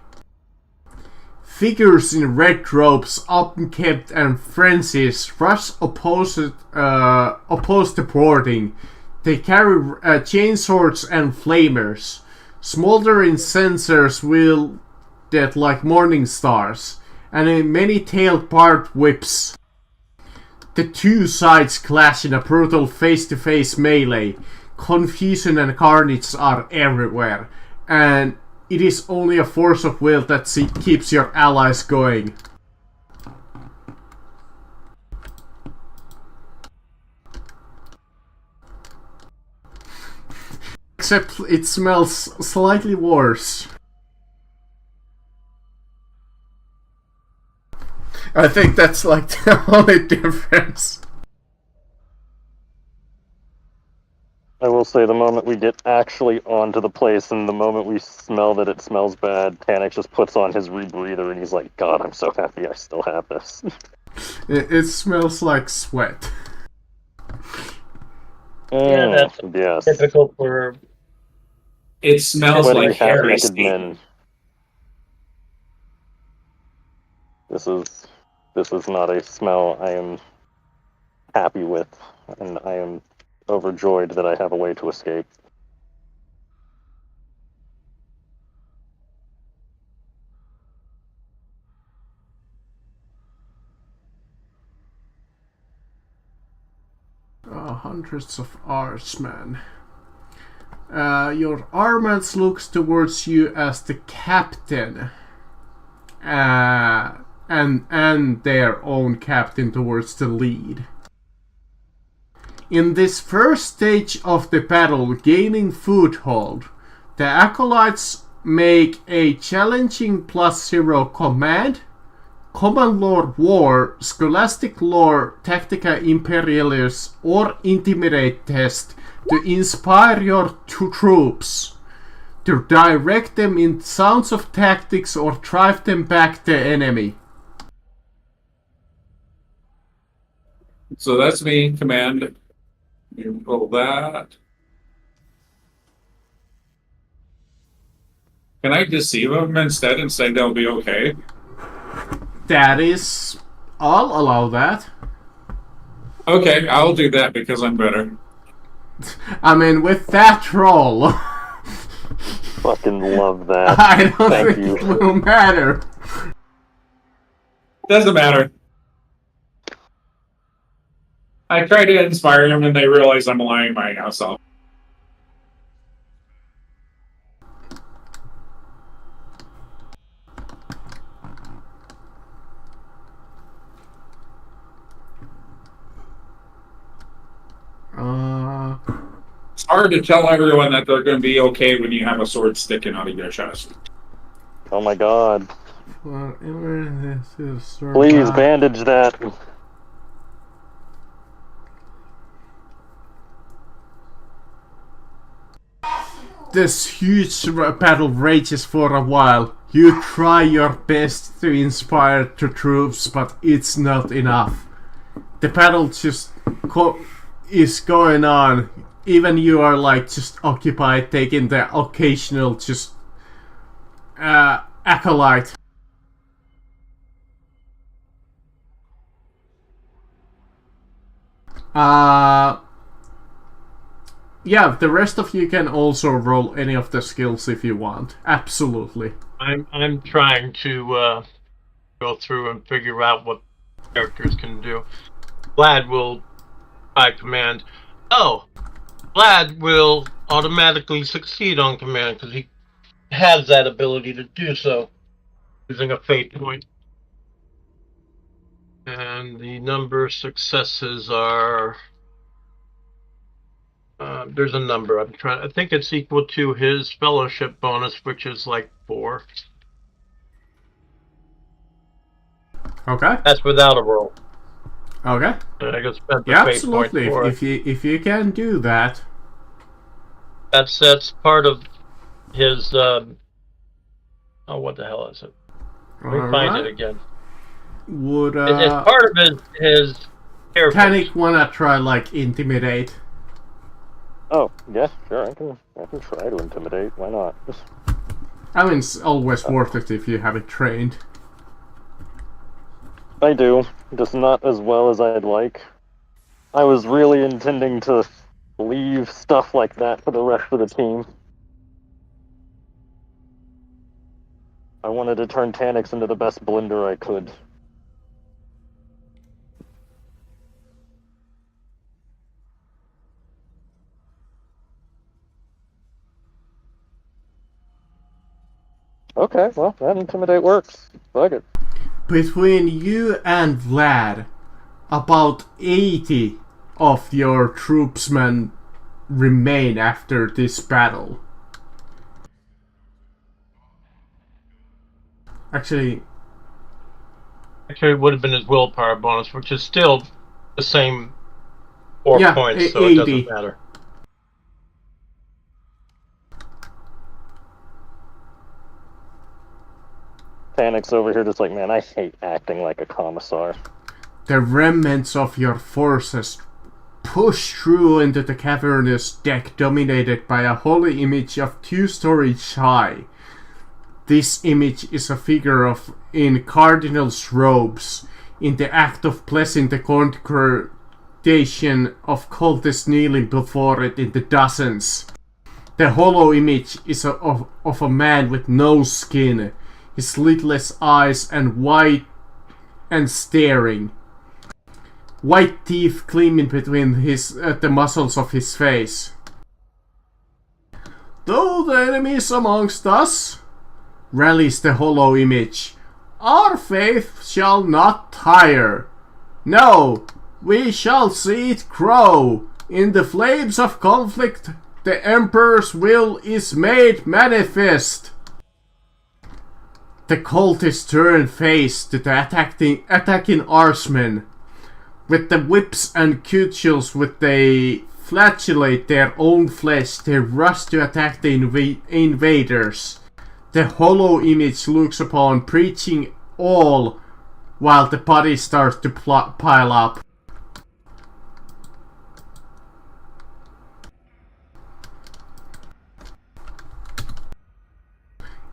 Figures in red robes, unkempt and frenzies, rush opposed to boarding. They carry chainswords and flamers. Smoldering sensors wielded like morning stars, and many-tailed barbed whips. The two sides clash in a brutal face-to-face melee. Confusion and carnage are everywhere, and it is only a force of will that keeps your allies going. Except it smells slightly worse. I think that's like the only difference. I will say the moment we get actually onto the place and the moment we smell that it smells bad, Panic just puts on his rebreather and he's like, God, I'm so happy I still have this. It smells like sweat. Yeah, that's yes. typical for... It smells Sweaty, like half-naked heresy. men. This is not a smell I am happy with, and I am overjoyed that I have a way to escape. Hundreds of Arsmen. Your Armans looks towards you as the captain, and their own captain towards the lead. In this first stage of the battle, gaining foothold, the acolytes make a challenging +0 command, common lore war, scholastic lore, tactica imperialis, or intimidate test to inspire your troops, to direct them in sounds of tactics or drive them back the enemy. So that's me, command. You roll that. Can I deceive them instead and say they'll be okay? That is... I'll allow that. Okay, I'll do that because I'm better. I mean, with that roll... Fucking love that. I don't Thank think you. it will matter. Doesn't matter. I try to inspire them and they realize I'm lying my ass off. It's hard to tell everyone that they're going to be okay when you have a sword sticking out of your chest. Oh my god. Whatever this is, Please bandage that. This huge battle rages for a while. You try your best to inspire the troops, but it's not enough. The battle just is going on. Even you are like just occupied taking the occasional just acolyte. Yeah, the rest of you can also roll any of the skills if you want. Absolutely. I'm trying to go through and figure out what characters can do. Vlad will by command. Oh, Vlad will automatically succeed on command because he has that ability to do so using a fate point. And the number of successes are... there's a number. I think it's equal to his fellowship bonus, which is like 4. Okay. That's without a roll. Okay. I guess spend the Yeah, fate absolutely. point for If you can do that. That's part of his. Oh, what the hell is it? Let me find it again. Would It's part of his character. Panic wanna try like intimidate? Oh, yeah, sure, I can try to intimidate. Why not? I mean, it's always worth it if you have it trained. I do, just not as well as I'd like. I was really intending to leave stuff like that for the rest of the team. I wanted to turn Tanix into the best blender I could. Okay, well, that intimidate works. Fuck it. Between you and Vlad, about 80 of your troopsmen remain after this battle. Actually, it would have been his willpower bonus, which is still the same 4 yeah, points, so 80. it doesn't matter. Tanix over here just like, man, I hate acting like a commissar. The remnants of your forces push through into the cavernous deck dominated by a holy image of 2 stories high. This image is a figure in cardinal's robes, in the act of blessing the congregation of cultists kneeling before it in the dozens. The hollow image is of a man with no skin, his lidless eyes and white and staring. White teeth gleaming between the muscles of his face. Though the enemy is amongst us, rallies the hollow image, our faith shall not tire. No, we shall see it grow, In the flames of conflict, the Emperor's will is made manifest. The cultists turn face to the attacking Arsmen. With the whips and cudgels which they flagellate their own flesh, they rush to attack the invaders. The hollow image looks upon, preaching all, while the bodies start to pile up.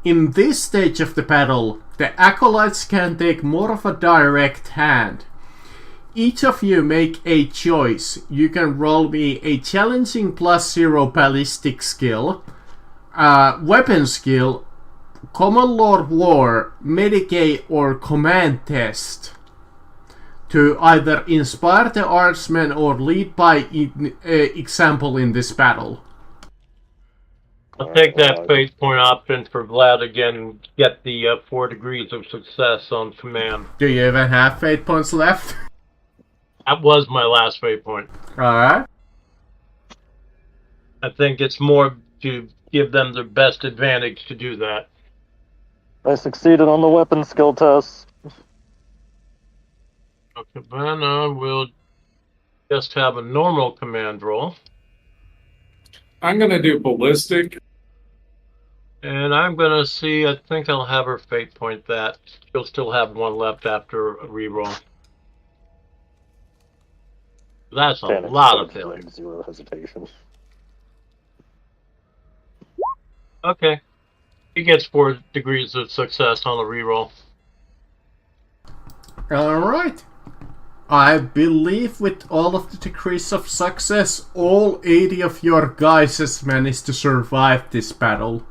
In this stage of the battle, the acolytes can take more of a direct hand. Each of you make a choice. You can roll me a challenging +0 ballistic skill, weapon skill, common law war, medicae or command test to either inspire the artsmen or lead by example in this battle. I'll take that fate point option for Vlad again and get the 4 degrees of success on command. Do you even have fate points left? That was my last fate point. Alright. I think it's more to give them the best advantage to do that. I succeeded on the weapon skill test. Okay, Cabana will just have a normal command roll. I'm going to do ballistic. And I'm going to see, I think I'll have her fate point that. She'll still have 1 left after a reroll. That's a lot of failure. 0 hesitation. Okay. He gets 4 degrees of success on a reroll. Alright. I believe with all of the degrees of success, all 80 of your guys has managed to survive this battle.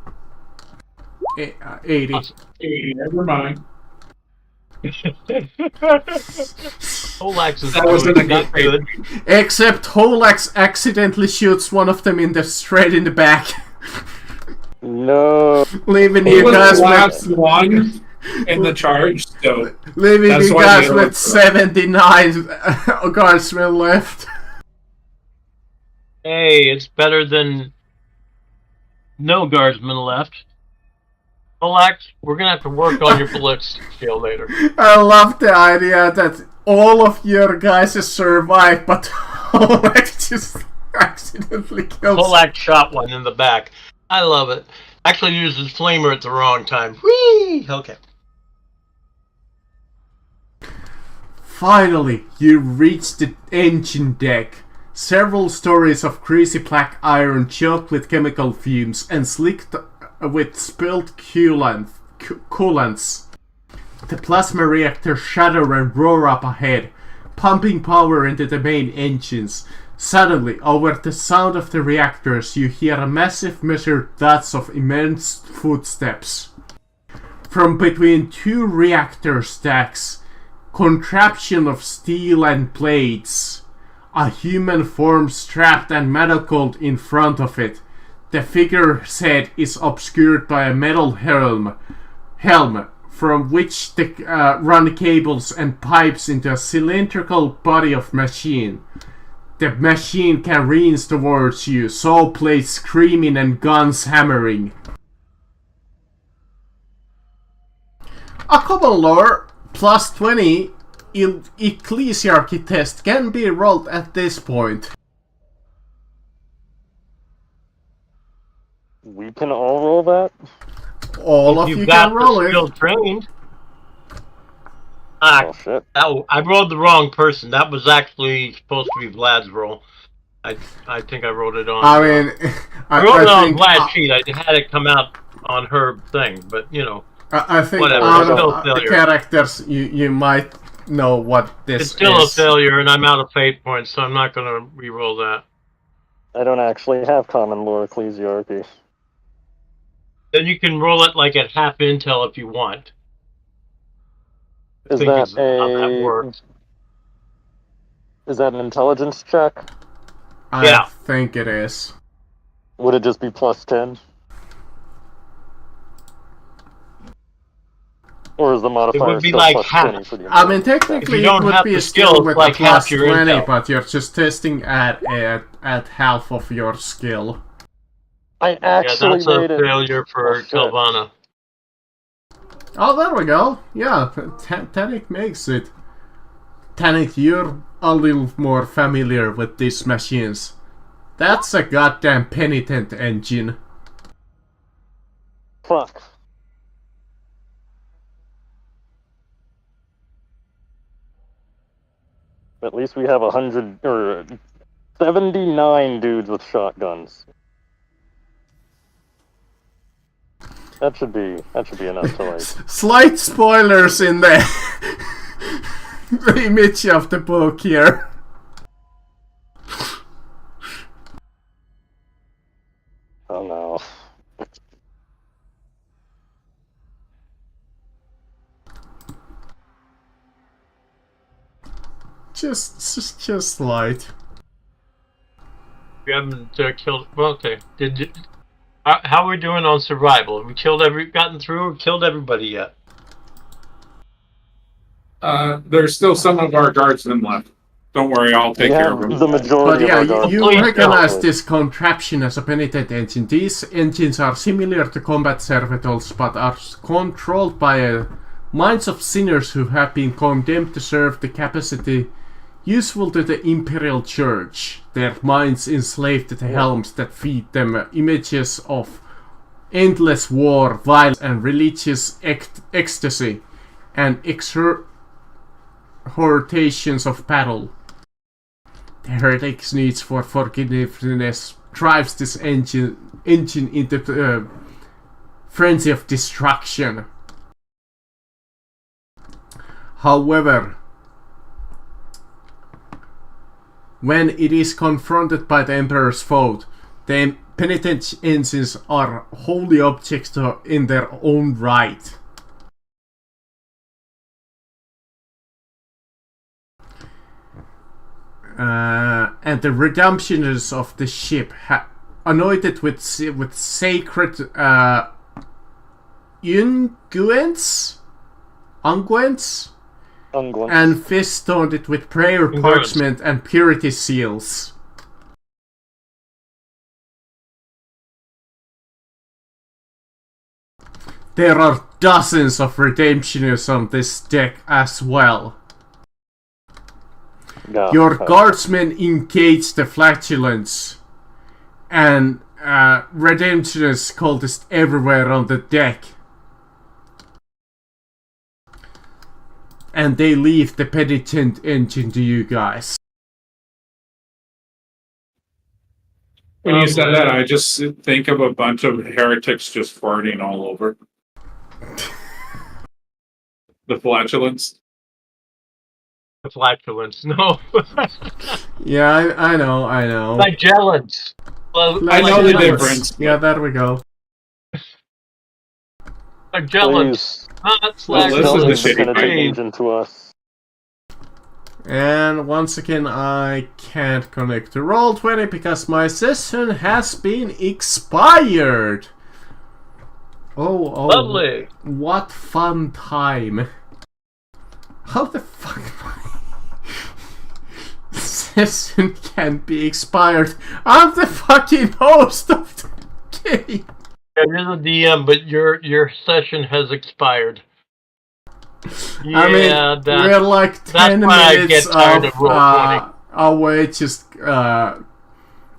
80. 80, never mind. Holax is That wasn't a good good. Except Holax accidentally shoots one of them straight in the back. No. Leaving He you was guys the with... last one in the charge, so Leaving that's you why guys they with look- 79 guardsmen left. Hey, it's better than no guardsmen left. Holax, we're going to have to work on your ballistic skill later. I love the idea that all of your guys has survived, but Holax just accidentally kills. Holax shot one in the back. I love it. Actually uses flamer at the wrong time. Whee! Okay. Finally, you reach the engine deck. Several stories of greasy black iron choked with chemical fumes and slicked with spilled coolants. The plasma reactors shudder and roar up ahead, pumping power into the main engines. Suddenly, over the sound of the reactors, you hear a massive measured thuds of immense footsteps. From between 2 reactor stacks, contraption of steel and plates, a human form strapped and manacled in front of it. The figure's head is obscured by a metal helm from which run cables and pipes into a cylindrical body of machine. The machine careens towards you, saw blades screaming and guns hammering. A common lore +20 ecclesiarchy test can be rolled at this point. We can all roll that? All of you You've can got roll the it. skill trained. Oh shit. I rolled the wrong person. That was actually supposed to be Vlad's roll. I think I wrote it on. I mean, I wrote it on think, Vlad's sheet. I had it come out on her thing, but you know. I think Whatever, out it's still a of failure. characters, you might know what this It's still is. a failure, and I'm out of fate points, so I'm not going to re-roll that. I don't actually have common lore ecclesiarchy. Then you can roll it like at half intel if you want. I Is think that is how that works. Is that an intelligence check? I Yeah. think it is. Would it just be +10? Or is the modifier would be still like plus half. 20 for the I mean, If technically you it don't would have be the still skill, with it's like a plus half your 20, intel. but you're just testing at half of your skill. I actually that's a made it. failure for shit. Telvana. Oh, there we go. Yeah, Tannic makes it. Tannic, you're a little more familiar with these machines. That's a goddamn penitent engine. Fuck. At least we have 100 or 79 dudes with shotguns. That should be enough to like. Slight spoilers in the the image of the book here. Oh no. Just light. We haven't killed. Well, okay. Did you, how are we doing on survival? Have we gotten through or killed everybody yet? There's still some of our guardsmen left. Don't worry, I'll take care of them. The majority But yeah, of our you Please recognize don't. this contraption as a penitent engine. These engines are similar to combat servitors, but are controlled by minds of sinners who have been condemned to serve the capacity useful to the Imperial Church. Their minds enslaved to the helms that feed them images of endless war, violence, and religious ecstasy, and exhortations of battle. The heretic's needs for forgiveness drives this engine into frenzy of destruction. However, when it is confronted by the Emperor's foe, the penitent engines are holy objects in their own right. And the redemptionists of the ship, anointed with sacred unguents, and festoned it with prayer parchment and purity seals. There are dozens of redemptionists on this deck as well. Your guardsmen engage the flatulence, and redemptionist cultists everywhere on the deck. And they leave the penitent engine to you guys. When you said that, I just think of a bunch of heretics just farting all over. The flatulence. The flatulence, no. Yeah, I know. Flagellants. Well, I know the difference. Yeah, there we go. Flagellants. Not Well, this is the shitty flagellants. engine to us. And once again, I can't connect to Roll20 because my session has been expired. Oh, Lovely. What fun time. How the fuck my session can be expired? I'm the fucking host of the game. Yeah, you're the DM, but your session has expired. Yeah, I mean, we're like 10 minutes of away just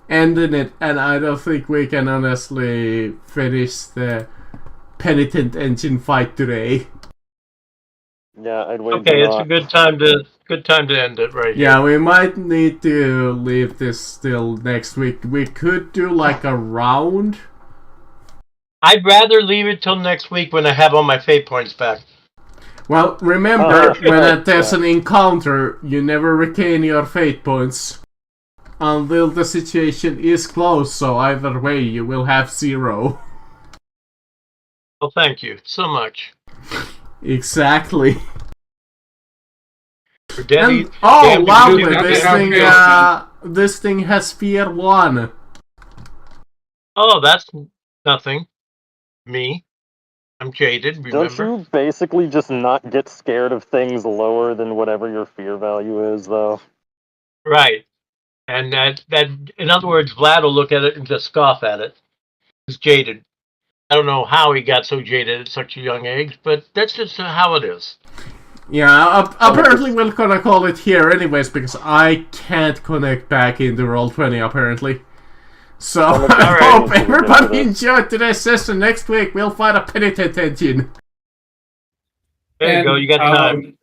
ending it, and I don't think we can honestly finish the penitent engine fight today. Yeah, I'd wait. Okay, it's a good time to end it right here. Yeah, we might need to leave this till next week. We could do like a round. I'd rather leave it till next week when I have all my fate points back. Well, remember, when there's an encounter, you never regain your fate points until the situation is close, so either way you will have 0. Well, thank you so much. Exactly. Debbie, oh, lovely! This thing has Fear 1. Oh, that's nothing. Me. I'm jaded, remember? Don't you basically just not get scared of things lower than whatever your fear value is, though? Right. And that, in other words, Vlad will look at it and just scoff at it. He's jaded. I don't know how he got so jaded at such a young age, but that's just how it is. Yeah, apparently we're gonna call it here anyways, because I can't connect back into Roll20 apparently. So I hope everybody enjoyed today's session. Next week we'll find a penitent engine. There you go, you got time.